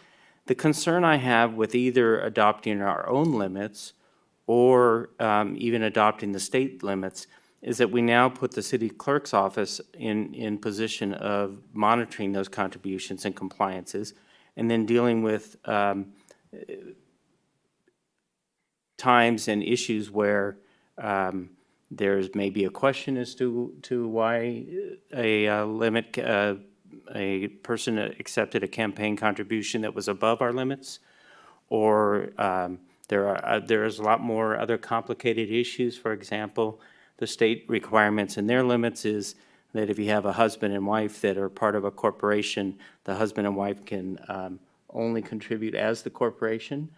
The concern I have with either adopting our own limits or even adopting the state limits, is that we now put the city clerk's office in position of monitoring those contributions and compliances, and then dealing with times and issues where there's maybe a question as to why a person accepted a campaign contribution that was above our limits, or there is a lot more other complicated issues. For example, the state requirements and their limits is that if you have a husband and wife that are part of a corporation, the husband and wife can only contribute as the corporation.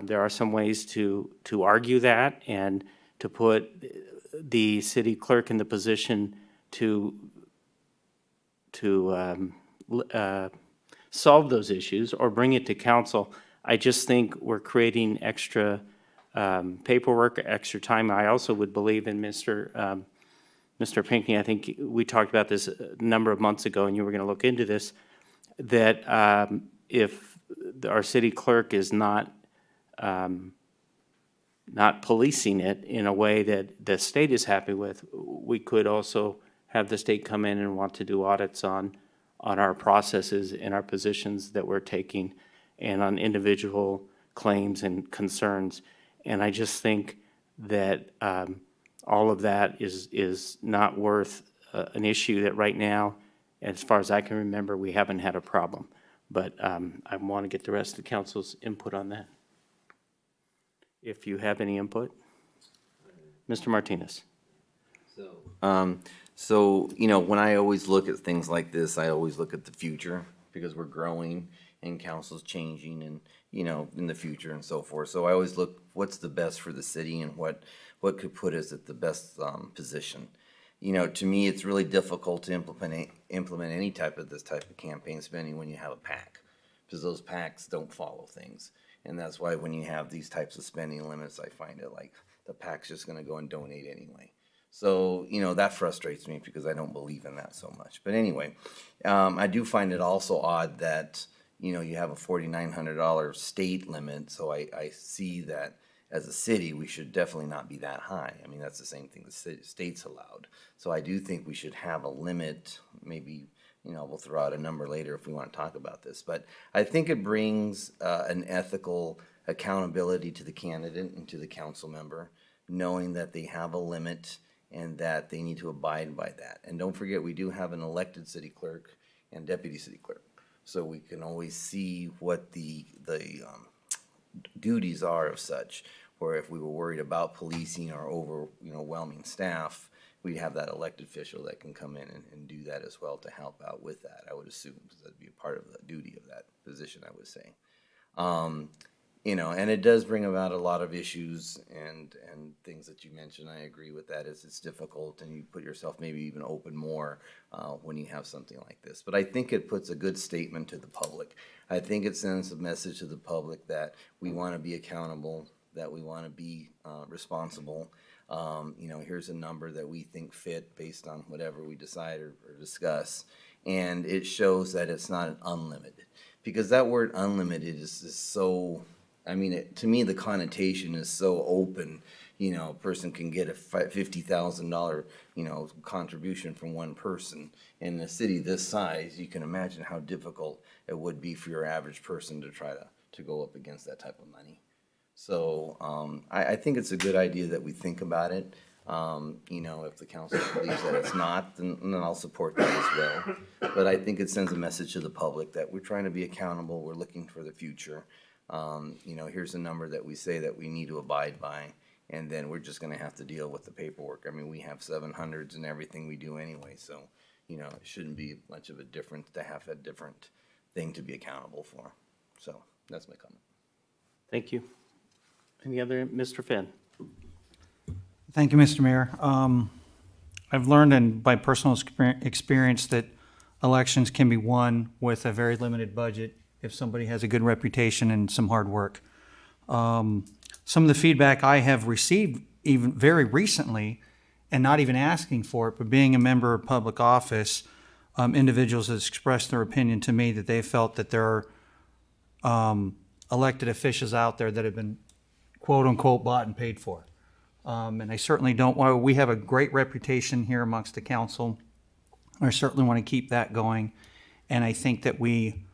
There are some ways to argue that and to put the city clerk in the position to solve those issues or bring it to council. I just think we're creating extra paperwork, extra time. I also would believe in Mr. Pinckney. I think we talked about this a number of months ago, and you were going to look into this, that if our city clerk is not policing it in a way that the state is happy with, we could also have the state come in and want to do audits on our processes and our positions that we're taking and on individual claims and concerns. And I just think that all of that is not worth an issue that right now, as far as I can remember, we haven't had a problem. But I want to get the rest of the council's input on that. If you have any input. Mr. Martinez. So, you know, when I always look at things like this, I always look at the future because we're growing and council's changing and, you know, in the future and so forth. So I always look what's the best for the city and what could put us at the best position. You know, to me, it's really difficult to implement any type of this type of campaign spending when you have a PAC, because those PACs don't follow things. And that's why when you have these types of spending limits, I find it like the PAC's just going to go and donate anyway. So, you know, that frustrates me because I don't believe in that so much. But anyway, I do find it also odd that, you know, you have a $4,900 state limit. So I see that as a city, we should definitely not be that high. I mean, that's the same thing the state's allowed. So I do think we should have a limit. Maybe, you know, we'll throw out a number later if we want to talk about this. But I think it brings an ethical accountability to the candidate and to the council member, knowing that they have a limit and that they need to abide by that. And don't forget, we do have an elected city clerk and deputy city clerk. So we can always see what the duties are of such, where if we were worried about policing or overwhelming staff, we'd have that elected official that can come in and do that as well to help out with that, I would assume, because that'd be a part of the duty of that position, I would say. You know, and it does bring about a lot of issues and things that you mentioned. I agree with that. It's difficult, and you put yourself maybe even open more when you have something like this. But I think it puts a good statement to the public. I think it sends a message to the public that we want to be accountable, that we want to be responsible. You know, here's a number that we think fit based on whatever we decide or discuss. And it shows that it's not an unlimited, because that word unlimited is so, I mean, to me, the connotation is so open. You know, a person can get a $50,000, you know, contribution from one person. In a city this size, you can imagine how difficult it would be for your average person to try to go up against that type of money. So I think it's a good idea that we think about it. You know, if the council believes that it's not, then I'll support that as well. But I think it sends a message to the public that we're trying to be accountable. We're looking for the future. You know, here's a number that we say that we need to abide by, and then we're just going to have to deal with the paperwork. I mean, we have 700s and everything we do anyway, so, you know, it shouldn't be much of a difference to have a different thing to be accountable for. So that's my comment. Thank you. Any other, Mr. Finn? Thank you, Mr. Mayor. I've learned by personal experience that elections can be won with a very limited budget if somebody has a good reputation and some hard work. Some of the feedback I have received even very recently, and not even asking for it, but being a member of public office, individuals have expressed their opinion to me that they felt that there are elected officials out there that have been quote-unquote bought and paid for. And I certainly don't want, we have a great reputation here amongst the council. I certainly want to keep that going. And I think that we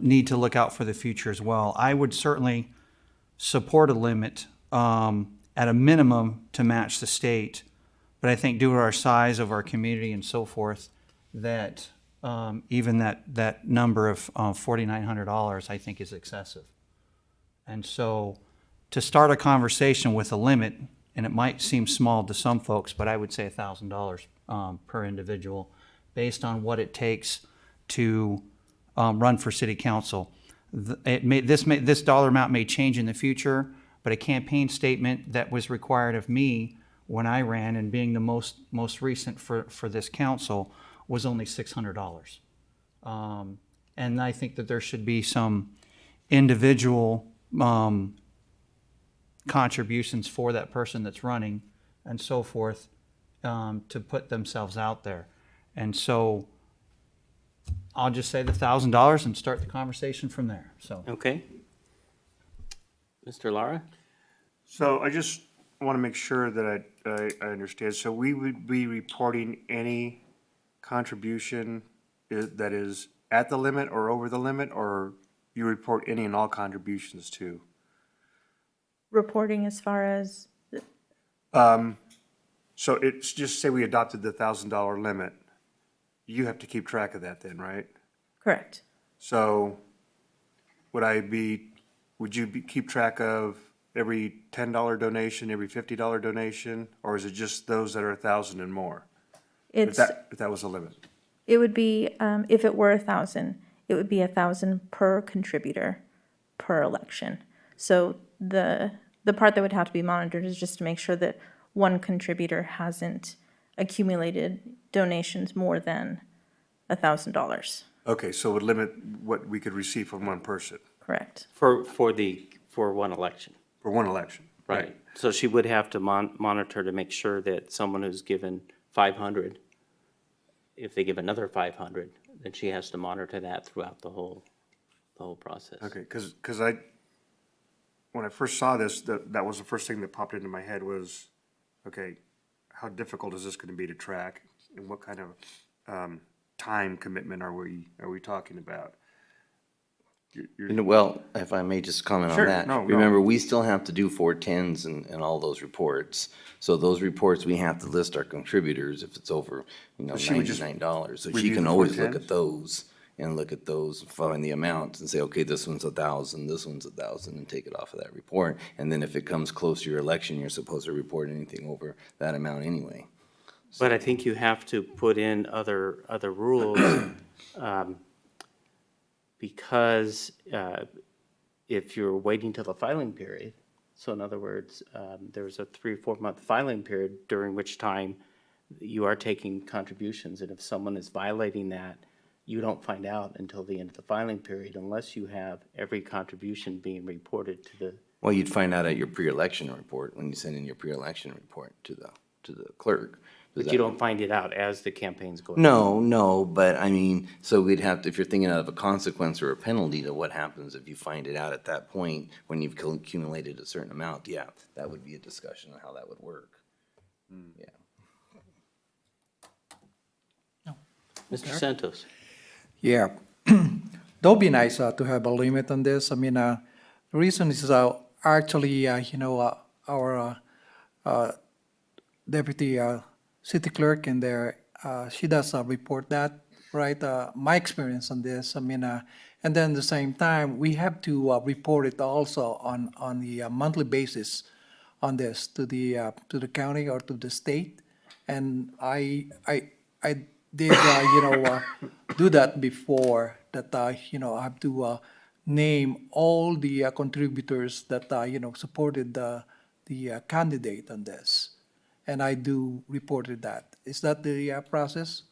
need to look out for the future as well. I would certainly support a limit at a minimum to match the state. But I think due to our size of our community and so forth, that even that number of $4,900, I think is excessive. And so to start a conversation with a limit, and it might seem small to some folks, but I would say $1,000 per individual based on what it takes to run for city council. This dollar amount may change in the future, but a campaign statement that was required of me when I ran and being the most recent for this council was only $600. And I think that there should be some individual contributions for that person that's running and so forth to put themselves out there. And so I'll just say the $1,000 and start the conversation from there, so. Okay. Mr. Lara? So I just want to make sure that I understand. So we would be reporting any contribution that is at the limit or over the limit, or you report any and all contributions too? Reporting as far as, So it's just say we adopted the $1,000 limit. You have to keep track of that then, right? correct. So would you keep track of every $10 donation, every $50 donation, or is it just those that are 1,000 and more? If It's, that was a limit? it would be, if it were 1,000, it would be 1,000 per contributor per election. So the part that would have to be monitored is just to make sure that one contributor hasn't accumulated donations more than $1,000. Okay, so it would limit what we could receive from one person Correct. For one election. for one election. Right. So she would have to monitor to make sure that someone who's given 500, if they give another 500, then she has to monitor that throughout the whole process. Okay, because when I first saw this, that was the first thing that popped into my head was, okay, how difficult is this going to be to track, and what kind of time commitment are we talking about? Well, if I may just comment on Sure, that. no. Remember, we still have to do 410s and all those reports. So those reports, we have to list our contributors if it's over, So she would just $99. So she review can the always look 410s? at those and look at those, find the amounts and say, okay, this one's 1,000, this one's 1,000, and take it off of that report. And then if it comes close to your election, you're supposed to report anything over that amount anyway. But I think you have to put in other rules, because if you're waiting till the filing period, so in other words, there's a 3 or 4 month filing period during which time you are taking contributions, and if someone is violating that, you don't find out until the end of the filing period unless you have every contribution being reported to the. Well, you'd find out at your pre-election report, when you send in your pre-election report to the clerk. But you don't find it out as the campaign's going. No, but I mean, so we'd have to, if you're thinking of a consequence or a penalty to what happens if you find it out at that point when you've accumulated a certain amount, yeah, that would be a discussion on how that would work. Yeah. Mr. Santos? Yeah, that would be nice to have a limit on this. I mean, the reason is actually, our deputy city clerk in there, she does report that, right? My experience on this, I mean, and then at the same time, we have to report it also on the monthly basis on this to the county or to the state. And I did, do that before that, I have to name all the contributors that, supported the candidate on this. And I do reported that. Is that the process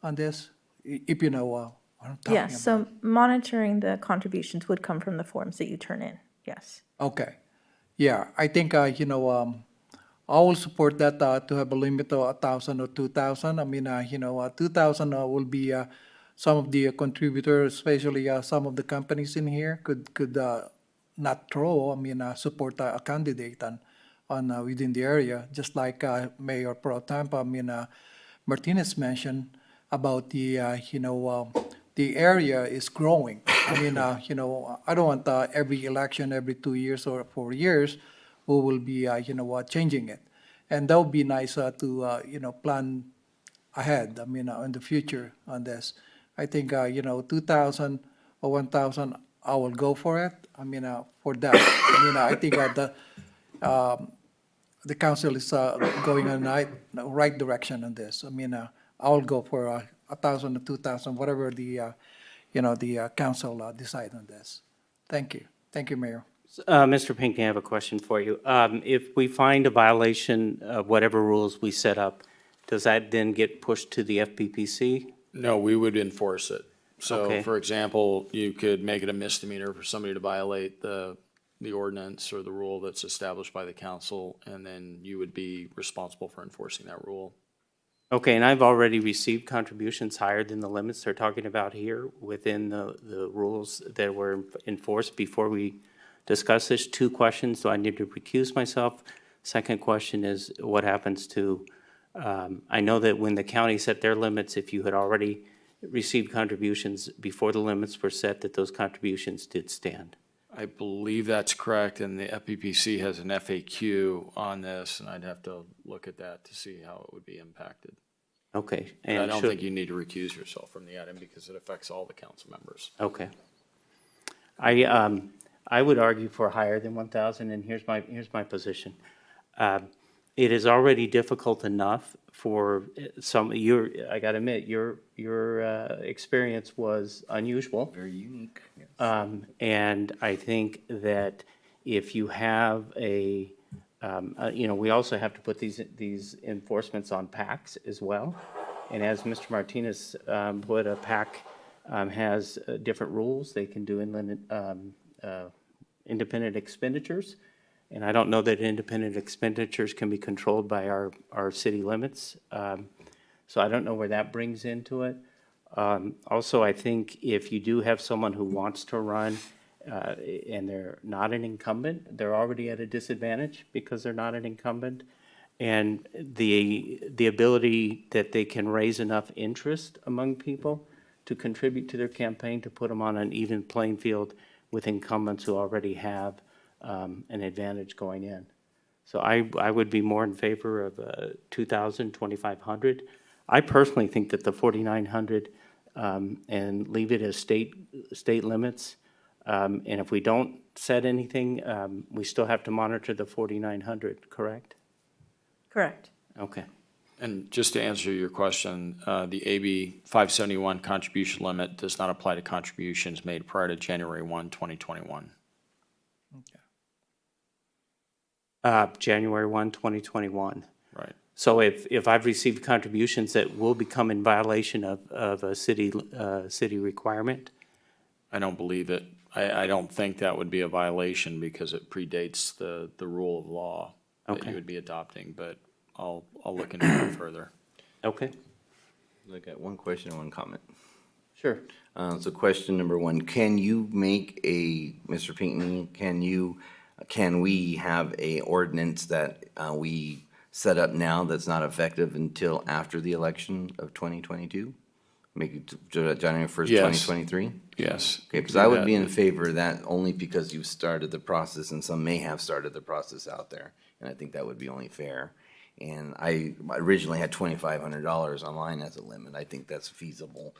on this? If you know what I'm talking about. Yes, so monitoring the contributions would come from the forms that you turn in, yes. Okay. Yeah, I think, I will support that to have a limit of 1,000 or 2,000. I mean, 2,000 will be some of the contributors, especially some of the companies in here could not throw, support a candidate on within the area, just like Mayor Pro Temp, Martinez mentioned about the area is growing. I don't want every election, every 2 years or 4 years, we will be, changing it. And that would be nice to, plan ahead, in the future on this. I think, 2,000 or 1,000, I will go for it. For that. I think the council is going in the right direction on this. I will go for 1,000 or 2,000, whatever the council decide on this. Thank you. Thank you, Mayor. Mr. Pinckney, I have a question for you. If we find a violation of whatever rules we set up, does that then get pushed to the FPPC? No, we would enforce it. So, Okay. for example, you could make it a misdemeanor for somebody to violate the ordinance or the rule that's established by the council, and then you would be responsible for enforcing that rule. Okay, and I've already received contributions higher than the limits they're talking about here within the rules that were enforced before we discuss this. 2 questions, do I need to recuse myself? Second question is, what happens to, I know that when the county set their limits, if you had already received contributions before the limits were set, that those contributions did stand. I believe that's correct, and the FPPC has an FAQ on this, and I'd have to look at that to see how it would be impacted. Okay. And I don't should- think you need to recuse yourself from the item because it affects all the council members. Okay. I would argue for higher than 1,000, and here's my position. It is already difficult enough for I gotta admit, your experience was unusual. Very unique. Yes. And I think that if you have we also have to put these enforcements on PACs as well. And as Mr. Martinez put, a PAC has different rules. They can do independent expenditures. And I don't know that independent expenditures can be controlled by our city limits. So I don't know where that brings into it. Also, I think if you do have someone who wants to run and they're not an incumbent, they're already at a disadvantage because they're not an incumbent. And the ability that they can raise enough interest among people to contribute to their campaign, to put them on an even playing field with incumbents who already have an advantage going in. So I would be more in favor of 2,000, 2,500. I personally think that the 4,900 and leave it as state limits. And if we don't set anything, we still have to monitor the 4,900, correct? Correct. Okay. And just to answer your question, the AB 571 contribution limit does not apply to contributions made prior to January 1, 2021. January 1, 2021. Right. So if I've received contributions that will become in violation of a city requirement? I don't believe it. I don't think that would be a violation because it predates the rule of law that Okay. you would be adopting, but I'll look into it further. Okay, I got one question and one comment. sure. So question number 1, can you make Mr. Pinckney, can we have a ordinance that we set up now that's not effective until after the election of 2022? Make it January 1st, Yes. 2023? Yes. Okay, because I would be in favor of that only because you started the process and some may have started the process out there. And I think that would be only fair. And I originally had $2,500 online as a limit. I think that's feasible.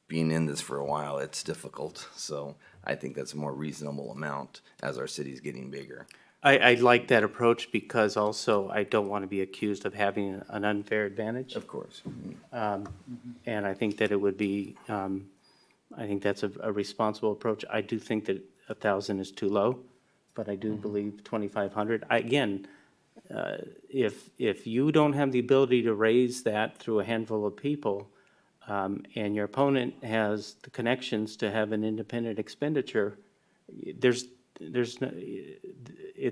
Being in this for a while, it's difficult. So I think that's a more reasonable amount as our city's getting bigger. I like that approach because also I don't want to be accused of having an unfair advantage. Of course. And I think that it would be, I think that's a responsible approach. I do think that 1,000 is too low, but I do believe 2,500. Again, if you don't have the ability to raise that through a handful of people, and your opponent has the connections to have an independent expenditure, it's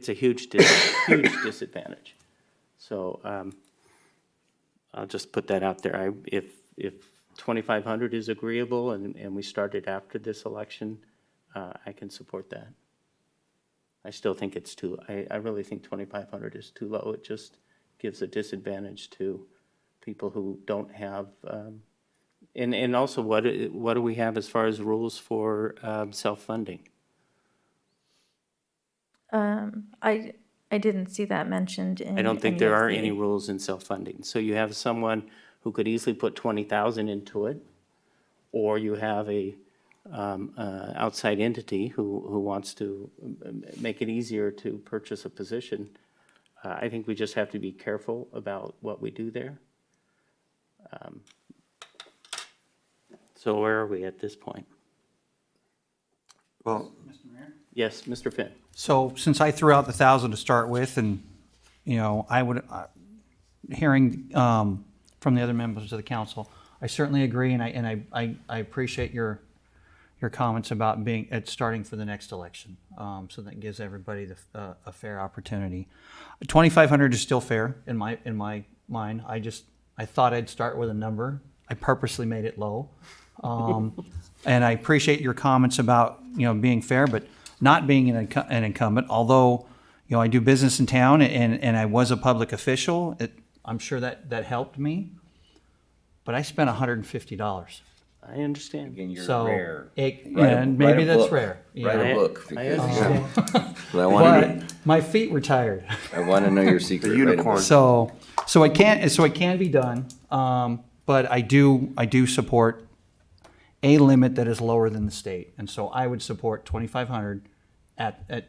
a huge disadvantage. So I'll just put that out there. If 2,500 is agreeable and we started after this election, I can support that. I still think it's too, I really think 2,500 is too low. It just gives a disadvantage to people who don't have, and also what do we have as far as rules for self-funding? I didn't see that mentioned in I don't think any there of are the- any rules in self-funding. So you have someone who could easily put 20,000 into it, or you have a outside entity who wants to make it easier to purchase a position. I think we just have to be careful about what we do there. So where are we at this point? Well, Yes, Mr. Finn. So since I threw out the 1,000 to start with, and, you know, I would, hearing from the other members of the council, I certainly agree, and I appreciate your comments about starting for the next election. So that gives everybody a fair opportunity. 2,500 is still fair in my mind. I thought I'd start with a number. I purposely made it low. And I appreciate your comments about, you know, being fair, but not being an incumbent, although, you know, I do business in town and I was a public official. I'm sure that helped me, but I spent $150. I understand. Again, you're So, rare. and maybe that's book. rare. you Write know. a book. I because- understand. But I want But my feet were tired. I want to know your secret. The Write a unicorn. book. So it can be done, but I do support a limit that is lower than the state, and so I would support 2,500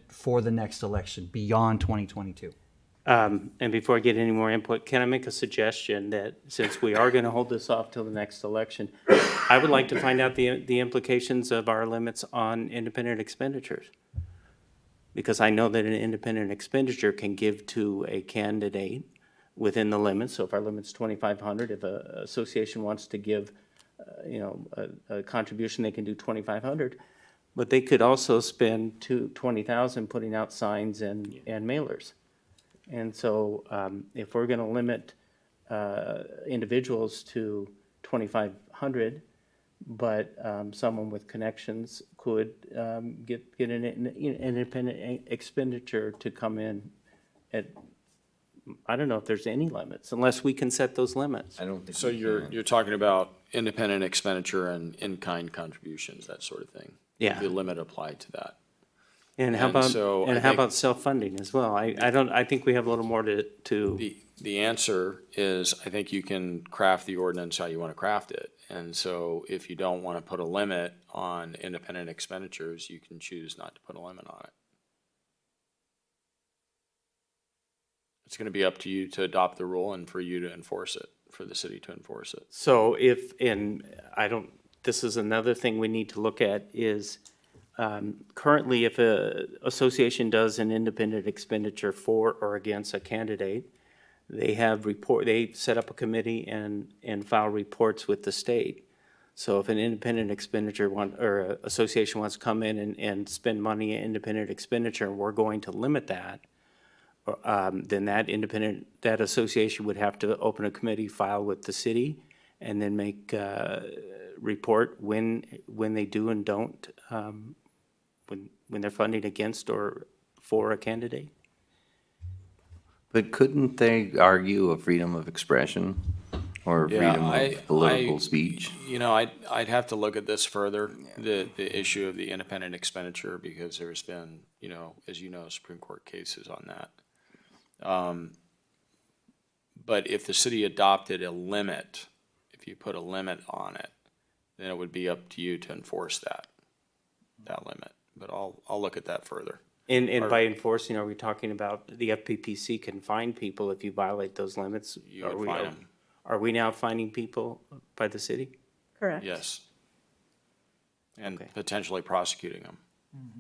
for the next election beyond 2022. And before I get any more input, can I make a suggestion that since we are going to hold this off till the next election, I would like to find out the implications of our limits on independent expenditures. Because I know that an independent expenditure can give to a candidate within the limits. So if our limit's 2,500, if an association wants to give, a contribution, they can do 2,500. But they could also spend 20,000 putting out signs and mailers. And so if we're going to limit individuals to 2,500, but someone with connections could get an independent expenditure to come in at, I don't know if there's any limits, unless we can set those limits. I don't think So we can. you're talking about independent expenditure and in-kind contributions, that sort of thing? Yeah. The limit applied to that. And how And about, so I and how think- about self-funding as well? I think we have a little more to, The answer is, I think you can craft the ordinance how you want to craft it. And so if you don't want to put a limit on independent expenditures, you can choose not to put a limit on it. It's going to be up to you to adopt the rule and for you to enforce it, for the city to enforce it. so this is another thing we need to look at is, currently, if a association does an independent expenditure for or against a candidate, they set up a committee and file reports with the state. So if an independent expenditure or association wants to come in and spend money in independent expenditure, and we're going to limit that, then that association would have to open a committee, file with the city, and then make report when they do and don't, when they're funding against or for a candidate. But couldn't they argue a freedom of expression or Yeah, freedom of political speech? You know, I'd have to look at this further, the issue of the independent expenditure, because there's been, as you know, Supreme Court cases on that. But if the city adopted a limit, if you put a limit on it, then it would be up to you to enforce that limit. But I'll look at that further. And by enforcing, are we talking about the FPPC can fine people if you violate those limits? You would fine them. Are we now fining people by the city? Correct. Yes. And Okay. potentially prosecuting them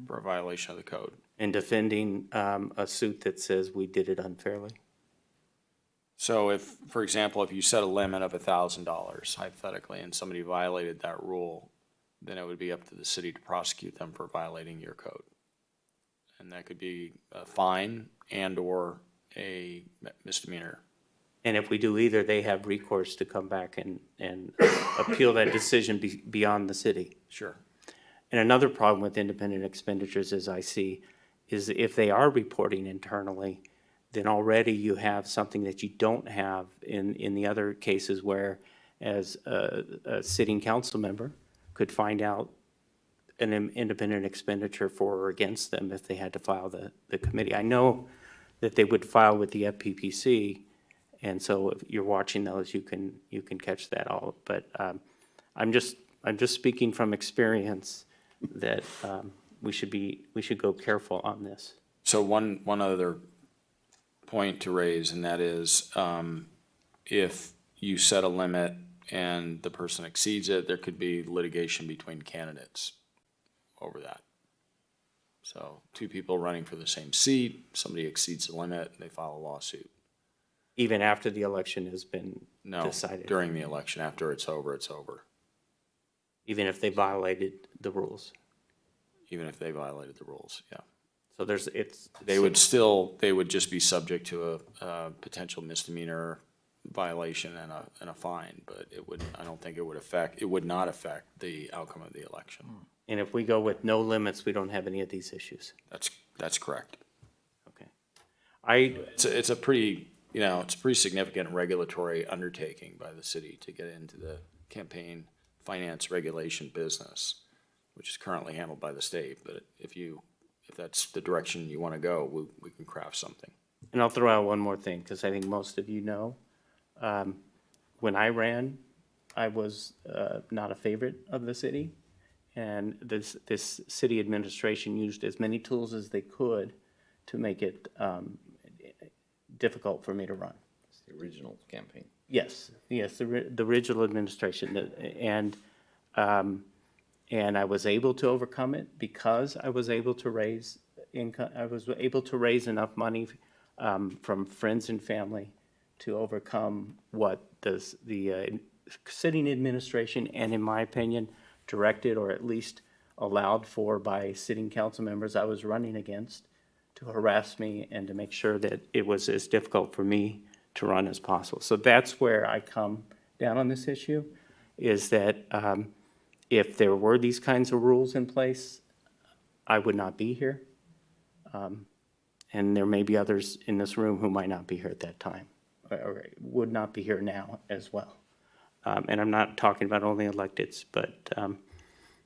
for a violation of the code. And defending a suit that says we did it unfairly? So if, for example, if you set a limit of $1,000 hypothetically and somebody violated that rule, then it would be up to the city to prosecute them for violating your code. And that could be a fine and/or a misdemeanor. And if we do either, they have recourse to come back and appeal that decision beyond the city. Sure. And another problem with independent expenditures, as I see, is if they are reporting internally, then already you have something that you don't have in the other cases where as a sitting council member could find out an independent expenditure for or against them if they had to file the committee. I know that they would file with the FPPC, and so if you're watching those, you can catch that all. But I'm just speaking from experience that we should go careful on this. So one other point to raise, and that is, if you set a limit and the person exceeds it, there could be litigation between candidates over that. So two people running for the same seat, somebody exceeds the limit, they file a lawsuit. Even after the election has been No, decided? during the election. After it's over, it's over. Even if they violated the rules? Even if they violated the rules, yeah. So They would just be subject to a potential misdemeanor violation and a fine, but I don't think it would not affect the outcome of the election. And if we go with no limits, we don't have any of these issues? That's correct. Okay. It's a pretty significant regulatory undertaking by the city to get into the campaign finance regulation business, which is currently handled by the state, but if that's the direction you want to go, we can craft something. And I'll throw out one more thing, because I think most of you know, when I ran, I was not a favorite of the city. And this city administration used as many tools as they could to make it difficult for me to run. It's the original campaign. Yes, the original administration. And I was able to overcome it because I was able to raise income. I was able to raise enough money from friends and family to overcome what the sitting administration, and in my opinion, directed or at least allowed for by sitting council members I was running against to harass me and to make sure that it was as difficult for me to run as possible. So that's where I come down on this issue, is that if there were these kinds of rules in place, I would not be here. And there may be others in this room who might not be here at that time, or would not be here now as well. And I'm not talking about only electeds, but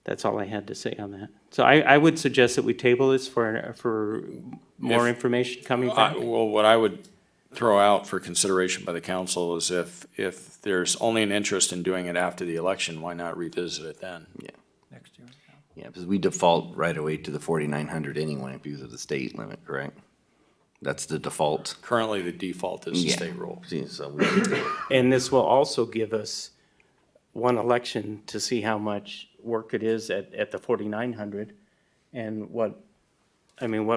that's all I had to say on that. So I would suggest that we table this for more information coming back. Well, what I would throw out for consideration by the council is if there's only an interest in doing it after the election, why not revisit it then? Yeah. Next year. Yeah, because we default right away to the 4,900 anyway because of the state limit, correct? That's the default. Currently, the default is the Yeah. state rule. See, so And this will also give us one election to see how much work it is at the 4,900 and what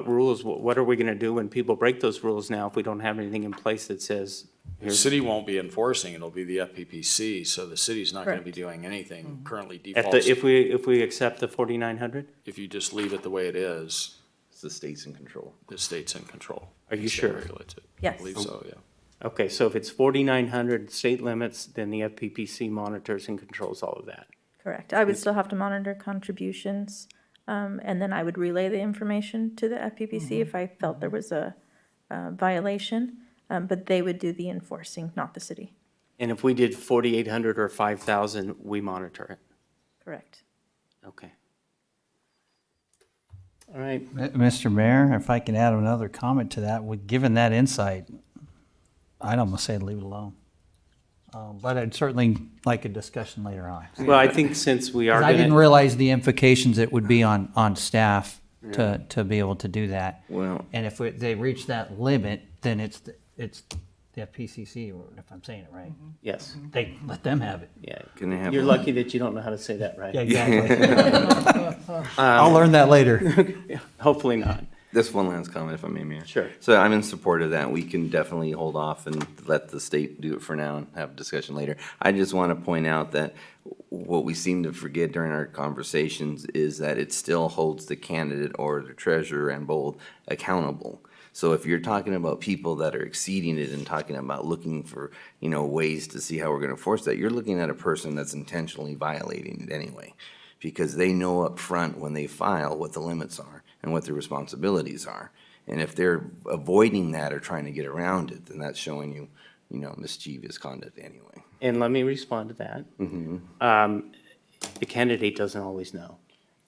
rules, what are we going to do when people break those rules now if we don't have anything in place that says, The city won't be enforcing, it'll be the FPPC, so the city's not gonna be Correct. doing anything. Currently at the, defaults, if we accept the 4,900? if you just leave it the way it is, it's the state's in control. the state's in control. Are you The state sure? regulates it. Yes. I believe so, yeah. Okay, so if it's 4,900 state limits, then the FPPC monitors and controls all of that. Correct. I would still have to monitor contributions, and then I would relay the information to the FPPC if I felt there was a violation, but they would do the enforcing, not the city. And if we did 4,800 or 5,000, we monitor it. Correct. Okay. All right. Mr. Mayor, if I can add another comment to that, given that insight, I'd almost say leave it alone. But I'd certainly like a discussion later on. Well, I think since we are 'Cause I going didn't to, realize the implications it would be on staff to be able to do that. Well, And if they reach that limit, then it's the FPCC, if I'm saying it right. yes, They let them have it. yeah. can I have? You're lucky that you don't know how to say that right. Yeah, exactly. I'll learn that later. Hopefully not. This one last comment, if I may, Mayor. Sure. So I'm in support of that. We can definitely hold off and let the state do it for now and have a discussion later. I just want to point out that what we seem to forget during our conversations is that it still holds the candidate or the treasurer and both accountable. So if you're talking about people that are exceeding it and talking about looking for, ways to see how we're going to enforce that, you're looking at a person that's intentionally violating it anyway, because they know up front when they file what the limits are. and what their responsibilities are. And if they're avoiding that or trying to get around it, then that's showing you, mischievous conduct anyway. And let me respond to that. The candidate doesn't always know.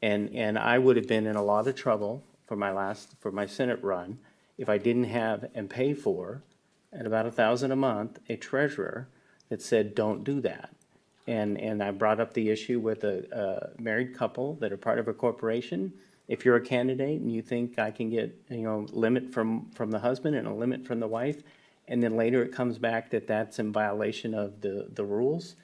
And I would have been in a lot of trouble for my Senate run if I didn't have and pay for, at about $1,000 a month, a treasurer that said, don't do that. And I brought up the issue with a married couple that are part of a corporation. If you're a candidate and you think I can get, limit from the husband and a limit from the wife, and then later it comes back that that's in violation of the rules,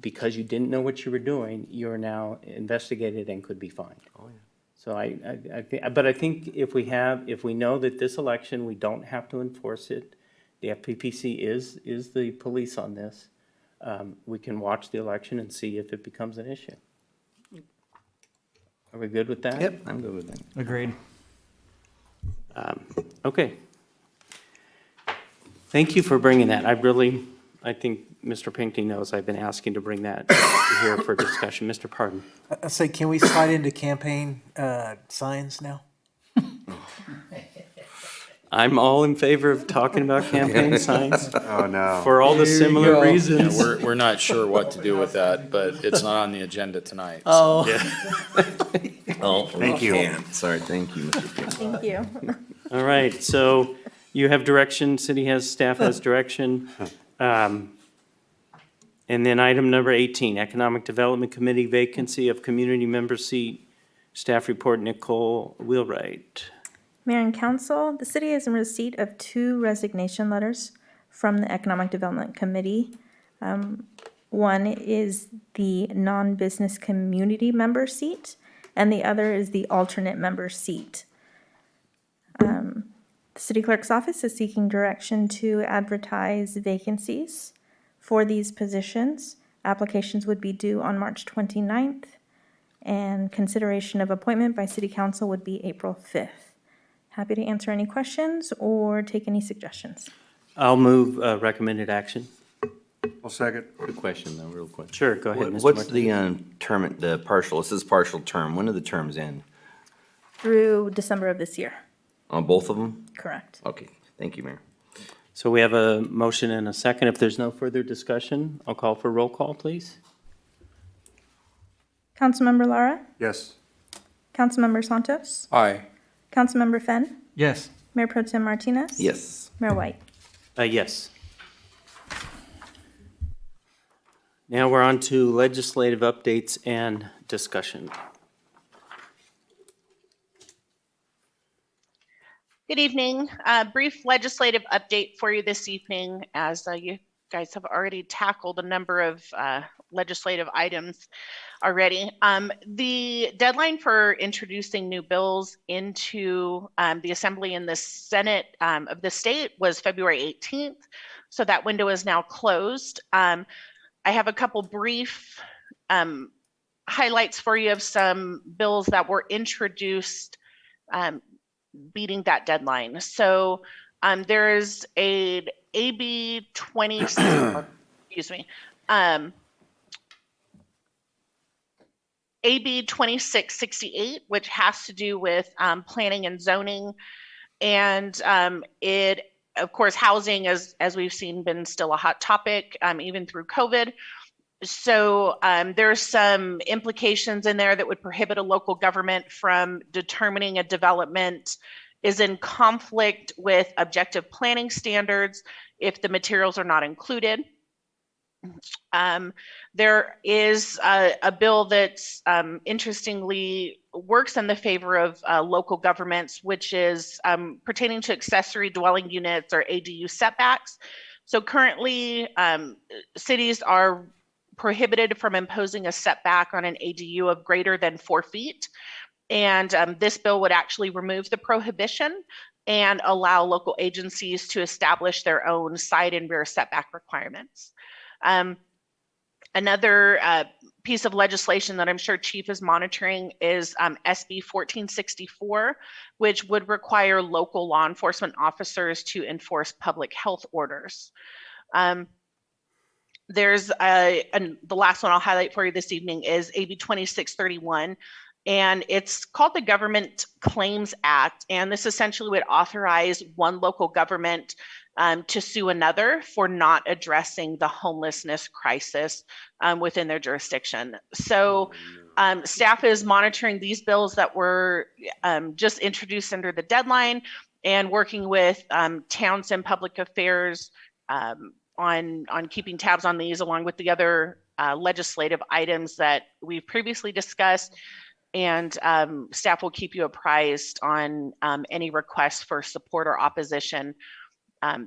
because you didn't know what you were doing, you're now investigated and could be fined. Oh, yeah. So I think if we know that this election, we don't have to enforce it, the FPPC is the police on this, we can watch the election and see if it becomes an issue. Are we good with that? Yep, I'm good with that. Agreed. Okay. Thank you for bringing that. I think Mr. Pinckney knows I've been asking to bring that here for discussion. Mr. Pardon. I say, can we slide into campaign signs now? I'm all in favor of talking about campaign signs Oh, no. for all the similar go. reasons. We're not sure what to do with that, but it's not on the agenda tonight. Oh, Oh, Thank you. Sorry, thank you, Mr. Pinckney. Thank you. All right, so you have direction, city has, staff has direction. And then item number 18, Economic Development Committee vacancy of community member seat. Staff report, Nicole Wheelwright. Mayor and council, the city is in receipt of 2 resignation letters from the Economic Development Committee. One is the non-business community member seat, and the other is the alternate member seat. The city clerk's office is seeking direction to advertise vacancies for these positions. Applications would be due on March 29th, and consideration of appointment by city council would be April 5th. Happy to answer any questions or take any suggestions. I'll move recommended action. I'll second. Good question, though, real quick. Sure, go ahead, Mr. What's Martinez. the term, the partial, it says partial term, when do the terms end? Through December of this year, On both of them? correct? Okay, thank you, Mayor. So we have a motion and a second. If there's no further discussion, I'll call for roll call, please. Councilmember Lara? Yes. Councilmember Santos? Aye. Councilmember Fenn? Yes. Mayor Pro Tem Martinez? Yes. Mayor White? Yes. Now we're on to legislative updates and discussion. Good evening. Brief legislative update for you this evening, as you guys have already tackled a number of legislative items already. The deadline for introducing new bills into the Assembly and the Senate of the state was February 18th, so that window is now closed. I have a couple brief highlights for you of some bills that were introduced beating that deadline. So there is a AB 26, excuse me, AB 2668, which has to do with planning and zoning. And it, of course, housing, as we've seen, been still a hot topic, even through COVID. So there's some implications in there that would prohibit a local government from determining a development is in conflict with objective planning standards if the materials are not included. There is a bill that interestingly works in the favor of local governments, which is pertaining to accessory dwelling units or ADU setbacks. So currently, cities are prohibited from imposing a setback on an ADU of greater than 4 feet. And this bill would actually remove the prohibition and allow local agencies to establish their own side and rear setback requirements. Another piece of legislation that I'm sure Chief is monitoring is SB 1464, which would require local law enforcement officers to enforce public health orders. There's the last one I'll highlight for you this evening is AB 2631. And it's called the Government Claims Act. And this essentially would authorize one local government to sue another for not addressing the homelessness crisis within their jurisdiction. So staff is monitoring these bills that were just introduced under the deadline and working with Townsend Public Affairs on keeping tabs on these, along with the other legislative items that we've previously discussed. And staff will keep you apprised on any requests for support or opposition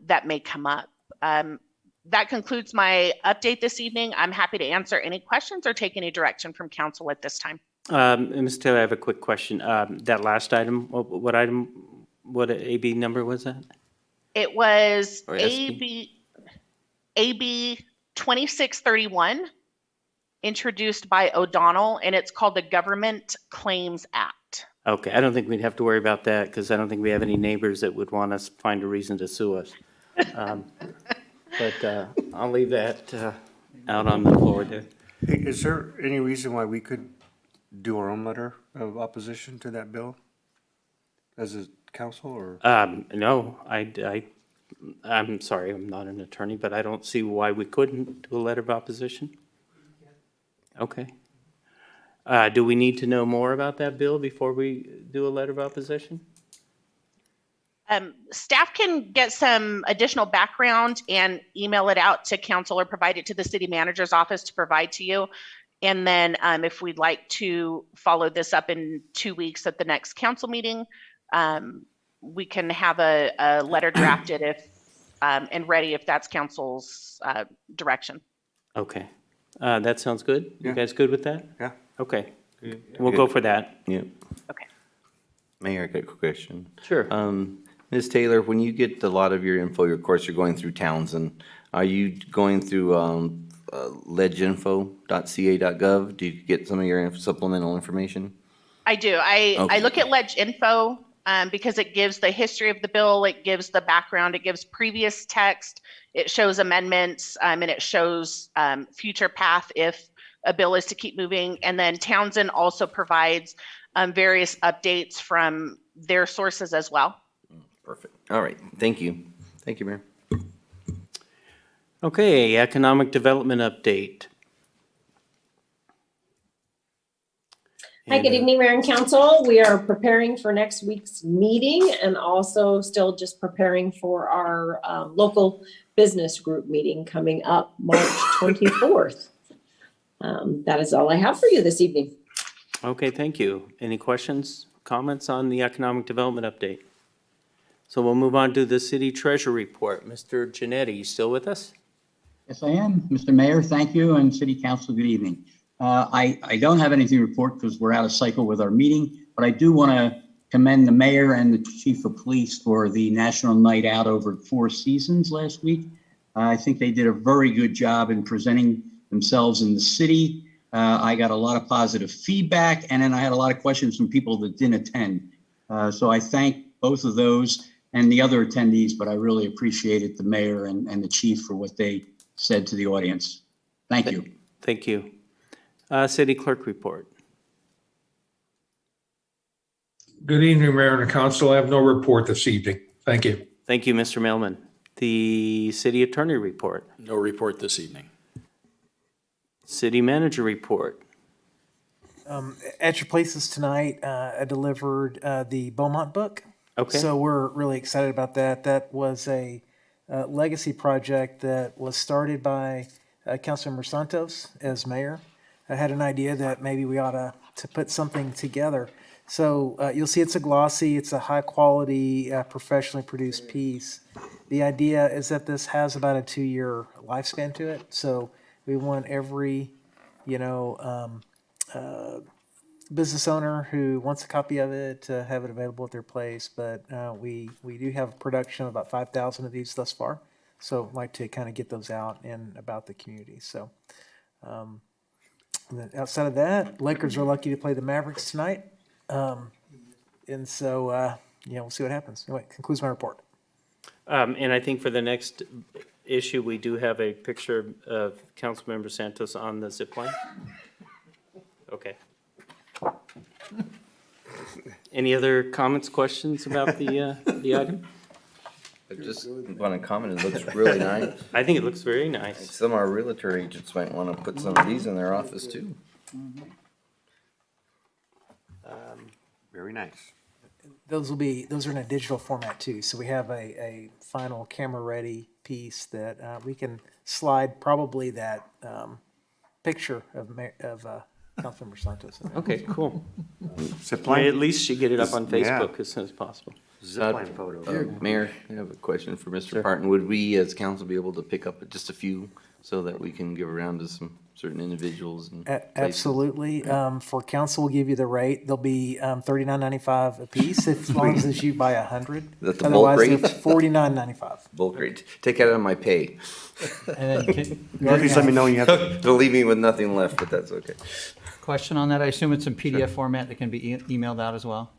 that may come up. That concludes my update this evening. I'm happy to answer any questions or take any direction from council at this time. Ms. Taylor, I have a quick question. That last item, what AB number was that? It was Or SB? AB 2631, introduced by O'Donnell, and it's called the Government Claims Act. Okay, I don't think we'd have to worry about that because I don't think we have any neighbors that would want us to find a reason to sue us. But I'll leave that out on the floor there. Hey, is there any reason why we could do our own letter of opposition to that bill as a council, or? No, I'm sorry, I'm not an attorney, but I don't see why we couldn't do a letter of opposition. Okay. Do we need to know more about that bill before we do a letter of opposition? Staff can get some additional background and email it out to council or provide it to the city manager's office to provide to you. And then if we'd like to follow this up in 2 weeks at the next council meeting, we can have a letter drafted if and ready if that's council's direction. Okay, that sounds good. You Yeah. guys good with that? Yeah. Okay, we'll go for that. Yeah. Okay. Mayor, I got a quick question. Sure. Ms. Taylor, when you get a lot of your info, of course, you're going through Townsend. Are you going through leginfo.ca.gov? Do you get some of your supplemental information? I do. I Okay. look at Ledge Info because it gives the history of the bill, it gives the background, it gives previous text, it shows amendments, and it shows future path if a bill is to keep moving. And then Townsend also provides various updates from their sources as well. Perfect. All right. Thank you. Thank you, Mayor. Okay, economic development update. Hi, good evening, Mayor and Council. We are preparing for next week's meeting and also still just preparing for our local business group meeting coming up March 24th. That is all I have for you this evening. Okay, thank you. Any questions, comments on the economic development update? So we'll move on to the city treasurer report. Mr. Genetti, you still with us? Yes, I am. Mr. Mayor, thank you, and City Council, good evening. I don't have anything to report because we're out of cycle with our meeting, but I do want to commend the mayor and the chief of police for the National Night Out over 4 Seasons last week. I think they did a very good job in presenting themselves in the city. I got a lot of positive feedback, and then I had a lot of questions from people that didn't attend. So I thank both of those and the other attendees, but I really appreciated the mayor and the chief for what they said to the audience. Thank you. Thank you. City clerk report. Good evening, Mayor and Council. I have no report this evening. Thank you. Thank you, Mr. Millman. The city attorney report. No report this evening. City manager report. At your places tonight, I delivered the Beaumont book. Okay. So we're really excited about that. That was a legacy project that was started by Councilmember Santos as mayor. I had an idea that maybe we ought to put something together. So you'll see it's a glossy, it's a high quality, professionally produced piece. The idea is that this has about a 2-year lifespan to it. So we want every, business owner who wants a copy of it to have it available at their place. But we do have a production of about 5,000 of these thus far. So I'd like to kind of get those out and about the community. So and then outside of that, Lakers are lucky to play the Mavericks tonight. And so, we'll see what happens. Anyway, concludes my report. And I think for the next issue, we do have a picture of Councilmember Santos on the zip line. Okay. Any other comments, questions about the item? I just want to comment, it looks really nice. I think it looks very nice. Some of our realtor agents might want to put some of these in their office too. Very nice. Those are in a digital format too. So we have a final camera-ready piece that we can slide probably that picture of Councilmember Santos in there. Okay, cool. Zip Well, line? at least she get it up on Yeah. Facebook as soon as possible. Zip line photo. Mayor, I have a question for Mr. Parton. Would we as council be able to pick up just a few so that we can give around to some certain individuals and places? Absolutely. For council, we'll give you the rate. They'll be $39.95 a piece as long as you buy 100. That the bulk Otherwise, they're rate? $49.95. Bulk rate. Take that out of my pay. And then Please let me know when you have. They'll leave me with nothing left, but that's okay. Question on that? I assume it's in PDF format that can be emailed out as well?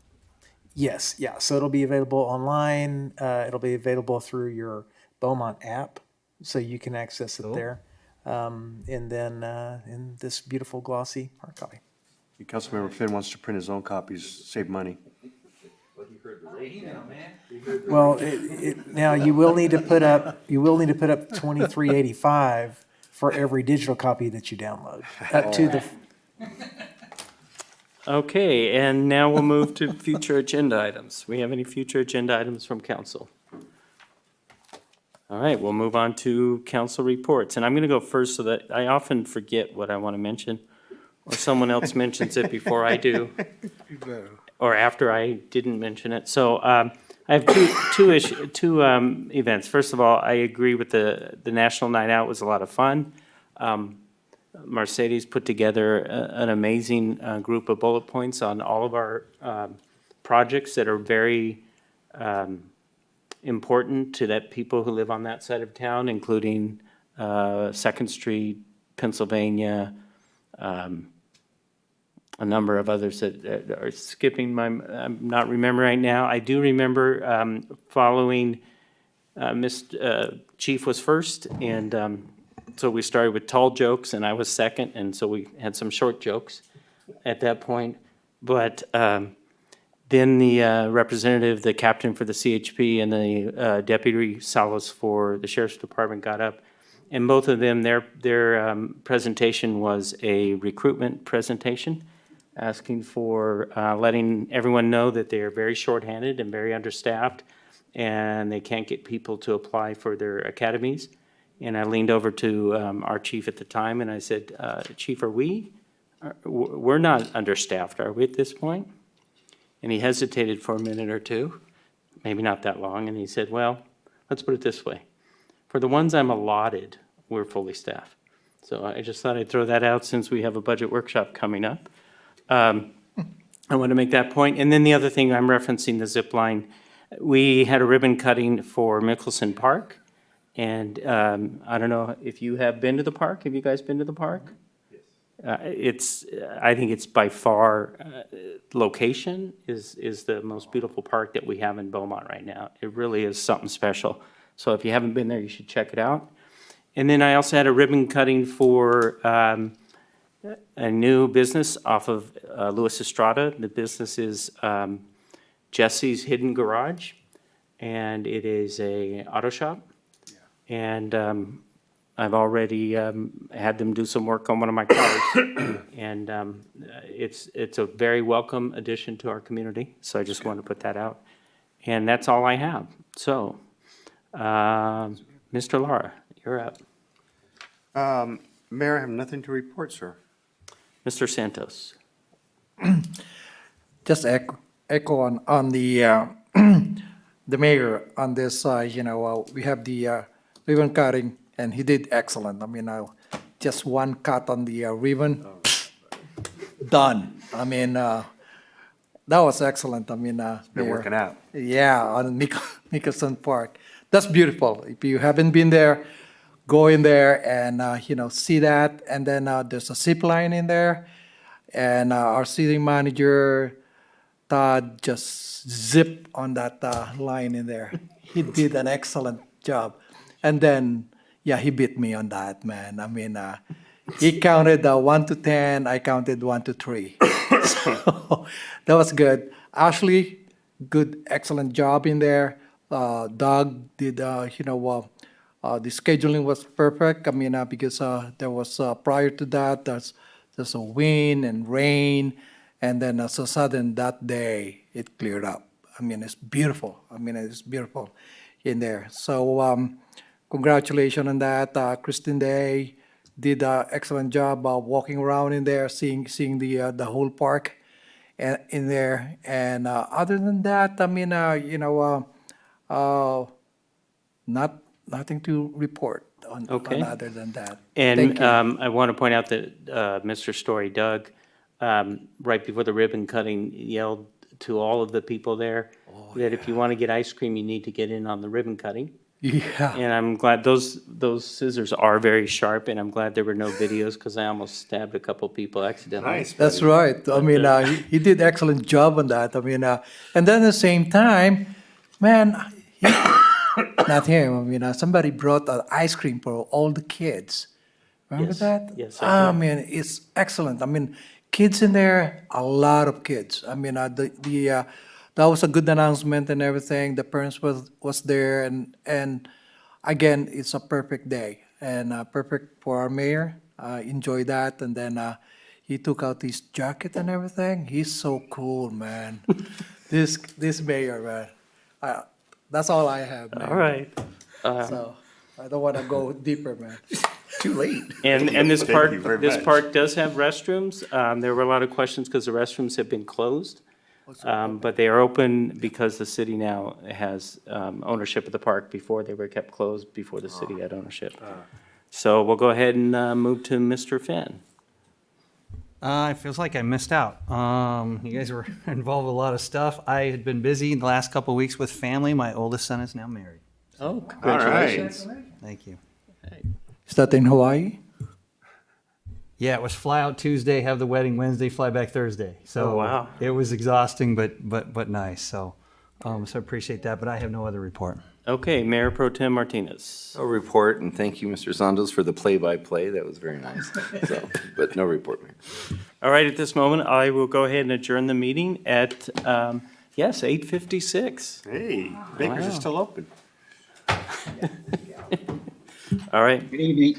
yes, yeah. So it'll be available online. It'll be available through your Beaumont app, so you can access it there. And then in this beautiful glossy hard copy. Councilmember Finn wants to print his own copies, save money. Well, now you will need to put up $23.85 for every digital copy that you download. Up to the Okay, and now we'll move to future agenda items. We have any future agenda items from council? All right, we'll move on to council reports, and I'm gonna go first so that I often forget what I want to mention, or someone else mentions it before I do, or after I didn't mention it. So, I have two events. First of all, I agree with the National Night Out was a lot of fun. Mercedes put together an amazing group of bullet points on all of our projects that are very important to that people who live on that side of town, including Second Street, Pennsylvania, a number of others that are skipping I'm not remembering right now. I do remember following Chief was first, and so we started with tall jokes, and I was second, and so we had some short jokes at that point. But then the representative, the captain for the CHP, and the deputy Salas for the Sheriff's Department got up, and both of them, their presentation was a recruitment presentation, asking for letting everyone know that they are very shorthanded and very understaffed, and they can't get people to apply for their academies. And I leaned over to our chief at the time, and I said, Chief, we're not understaffed, are we, at this point? And he hesitated for a minute or two, maybe not that long, and he said, well, let's put it this way. For the ones I'm allotted, we're fully staffed. So I just thought I'd throw that out since we have a budget workshop coming up. I want to make that point. And then the other thing, I'm referencing the zip line. We had a ribbon cutting for Mickelson Park. And I don't know if you have been to the park. Have you guys been to the park? Yes. I think it's by far, location is the most beautiful park that we have in Beaumont right now. It really is something special. So if you haven't been there, you should check it out. And then I also had a ribbon cutting for a new business off of Louis Estrada. The business is Jesse's Hidden Garage, and it is a auto shop. And I've already had them do some work on one of my cars. And it's a very welcome addition to our community, so I just wanted to put that out. And that's all I have. So, Mr. Lara, you're up. Mayor, I have nothing to report, sir. Mr. Santos. Just echo on the the mayor on this, we have the ribbon cutting, and he did excellent. I mean, just one cut on the ribbon, done. I mean, that was excellent. I mean, Been Mayor. working out. Yeah, on Mickelson Park. That's beautiful. If you haven't been there, go in there and, see that. And then there's a zip line in there. And our city manager, Todd, just zipped on that line in there. He did an excellent job. And then, yeah, he beat me on that, man. I mean, he counted 1 to 10, I counted 1 to 3. So that was good. Ashley, good, excellent job in there. Doug did, the scheduling was perfect. I mean, because there was, prior to that, there's a wind and rain. And then so sudden that day, it cleared up. I mean, it's beautiful. I mean, it's beautiful in there. So congratulations on that. Kristen Day did an excellent job walking around in there, seeing the whole park in there. And other than that, I mean, nothing to report on Okay. other than that. And Thank you. I want to point out that Mr. Story, Doug, right before the ribbon cutting, yelled to all of the people there that if you want to get ice cream, you need to get in on the ribbon cutting. Yeah. And I'm glad those scissors are very sharp, and I'm glad there were no videos because I almost stabbed a couple people accidentally. Nice. That's right. I mean, he did excellent job on that. I mean, and then at the same time, man, not him. I mean, somebody brought ice cream for all the kids. Remember Yes. that? Yes, I do. mean, it's excellent. I mean, kids in there, a lot of kids. I mean, that was a good announcement and everything. The parents was there, and again, it's a perfect day and perfect for our mayor. Enjoy that, and then he took out his jacket and everything. He's so cool, man. this mayor, man. That's all I have, man. All right. So I don't want to go deeper, man. Too late. And this Thank park, you very this much. park does have restrooms. There were a lot of questions because the restrooms have been closed. But they are open because the city now has ownership of the park. Before, they were kept closed before the city had ownership. So we'll go ahead and move to Mr. Finn. It feels like I missed out. You guys were involved with a lot of stuff. I had been busy the last couple of weeks with family. My oldest son is now married. Oh, congratulations. Thank you. Is that in Hawaii? Yeah, it was fly out Tuesday, have the wedding Wednesday, fly back Thursday. So Oh, wow. it was exhausting, but nice. So I appreciate that. But I have no other report. Okay, Mayor Pro Tem Martinez. No report, and thank you, Mr. Santos, for the play-by-play. That was very nice. So, but no report, Mayor. All right, at this moment, I will go ahead and adjourn the meeting at, 8:56. Hey, Baker's is Wow. still open. All right. Good evening.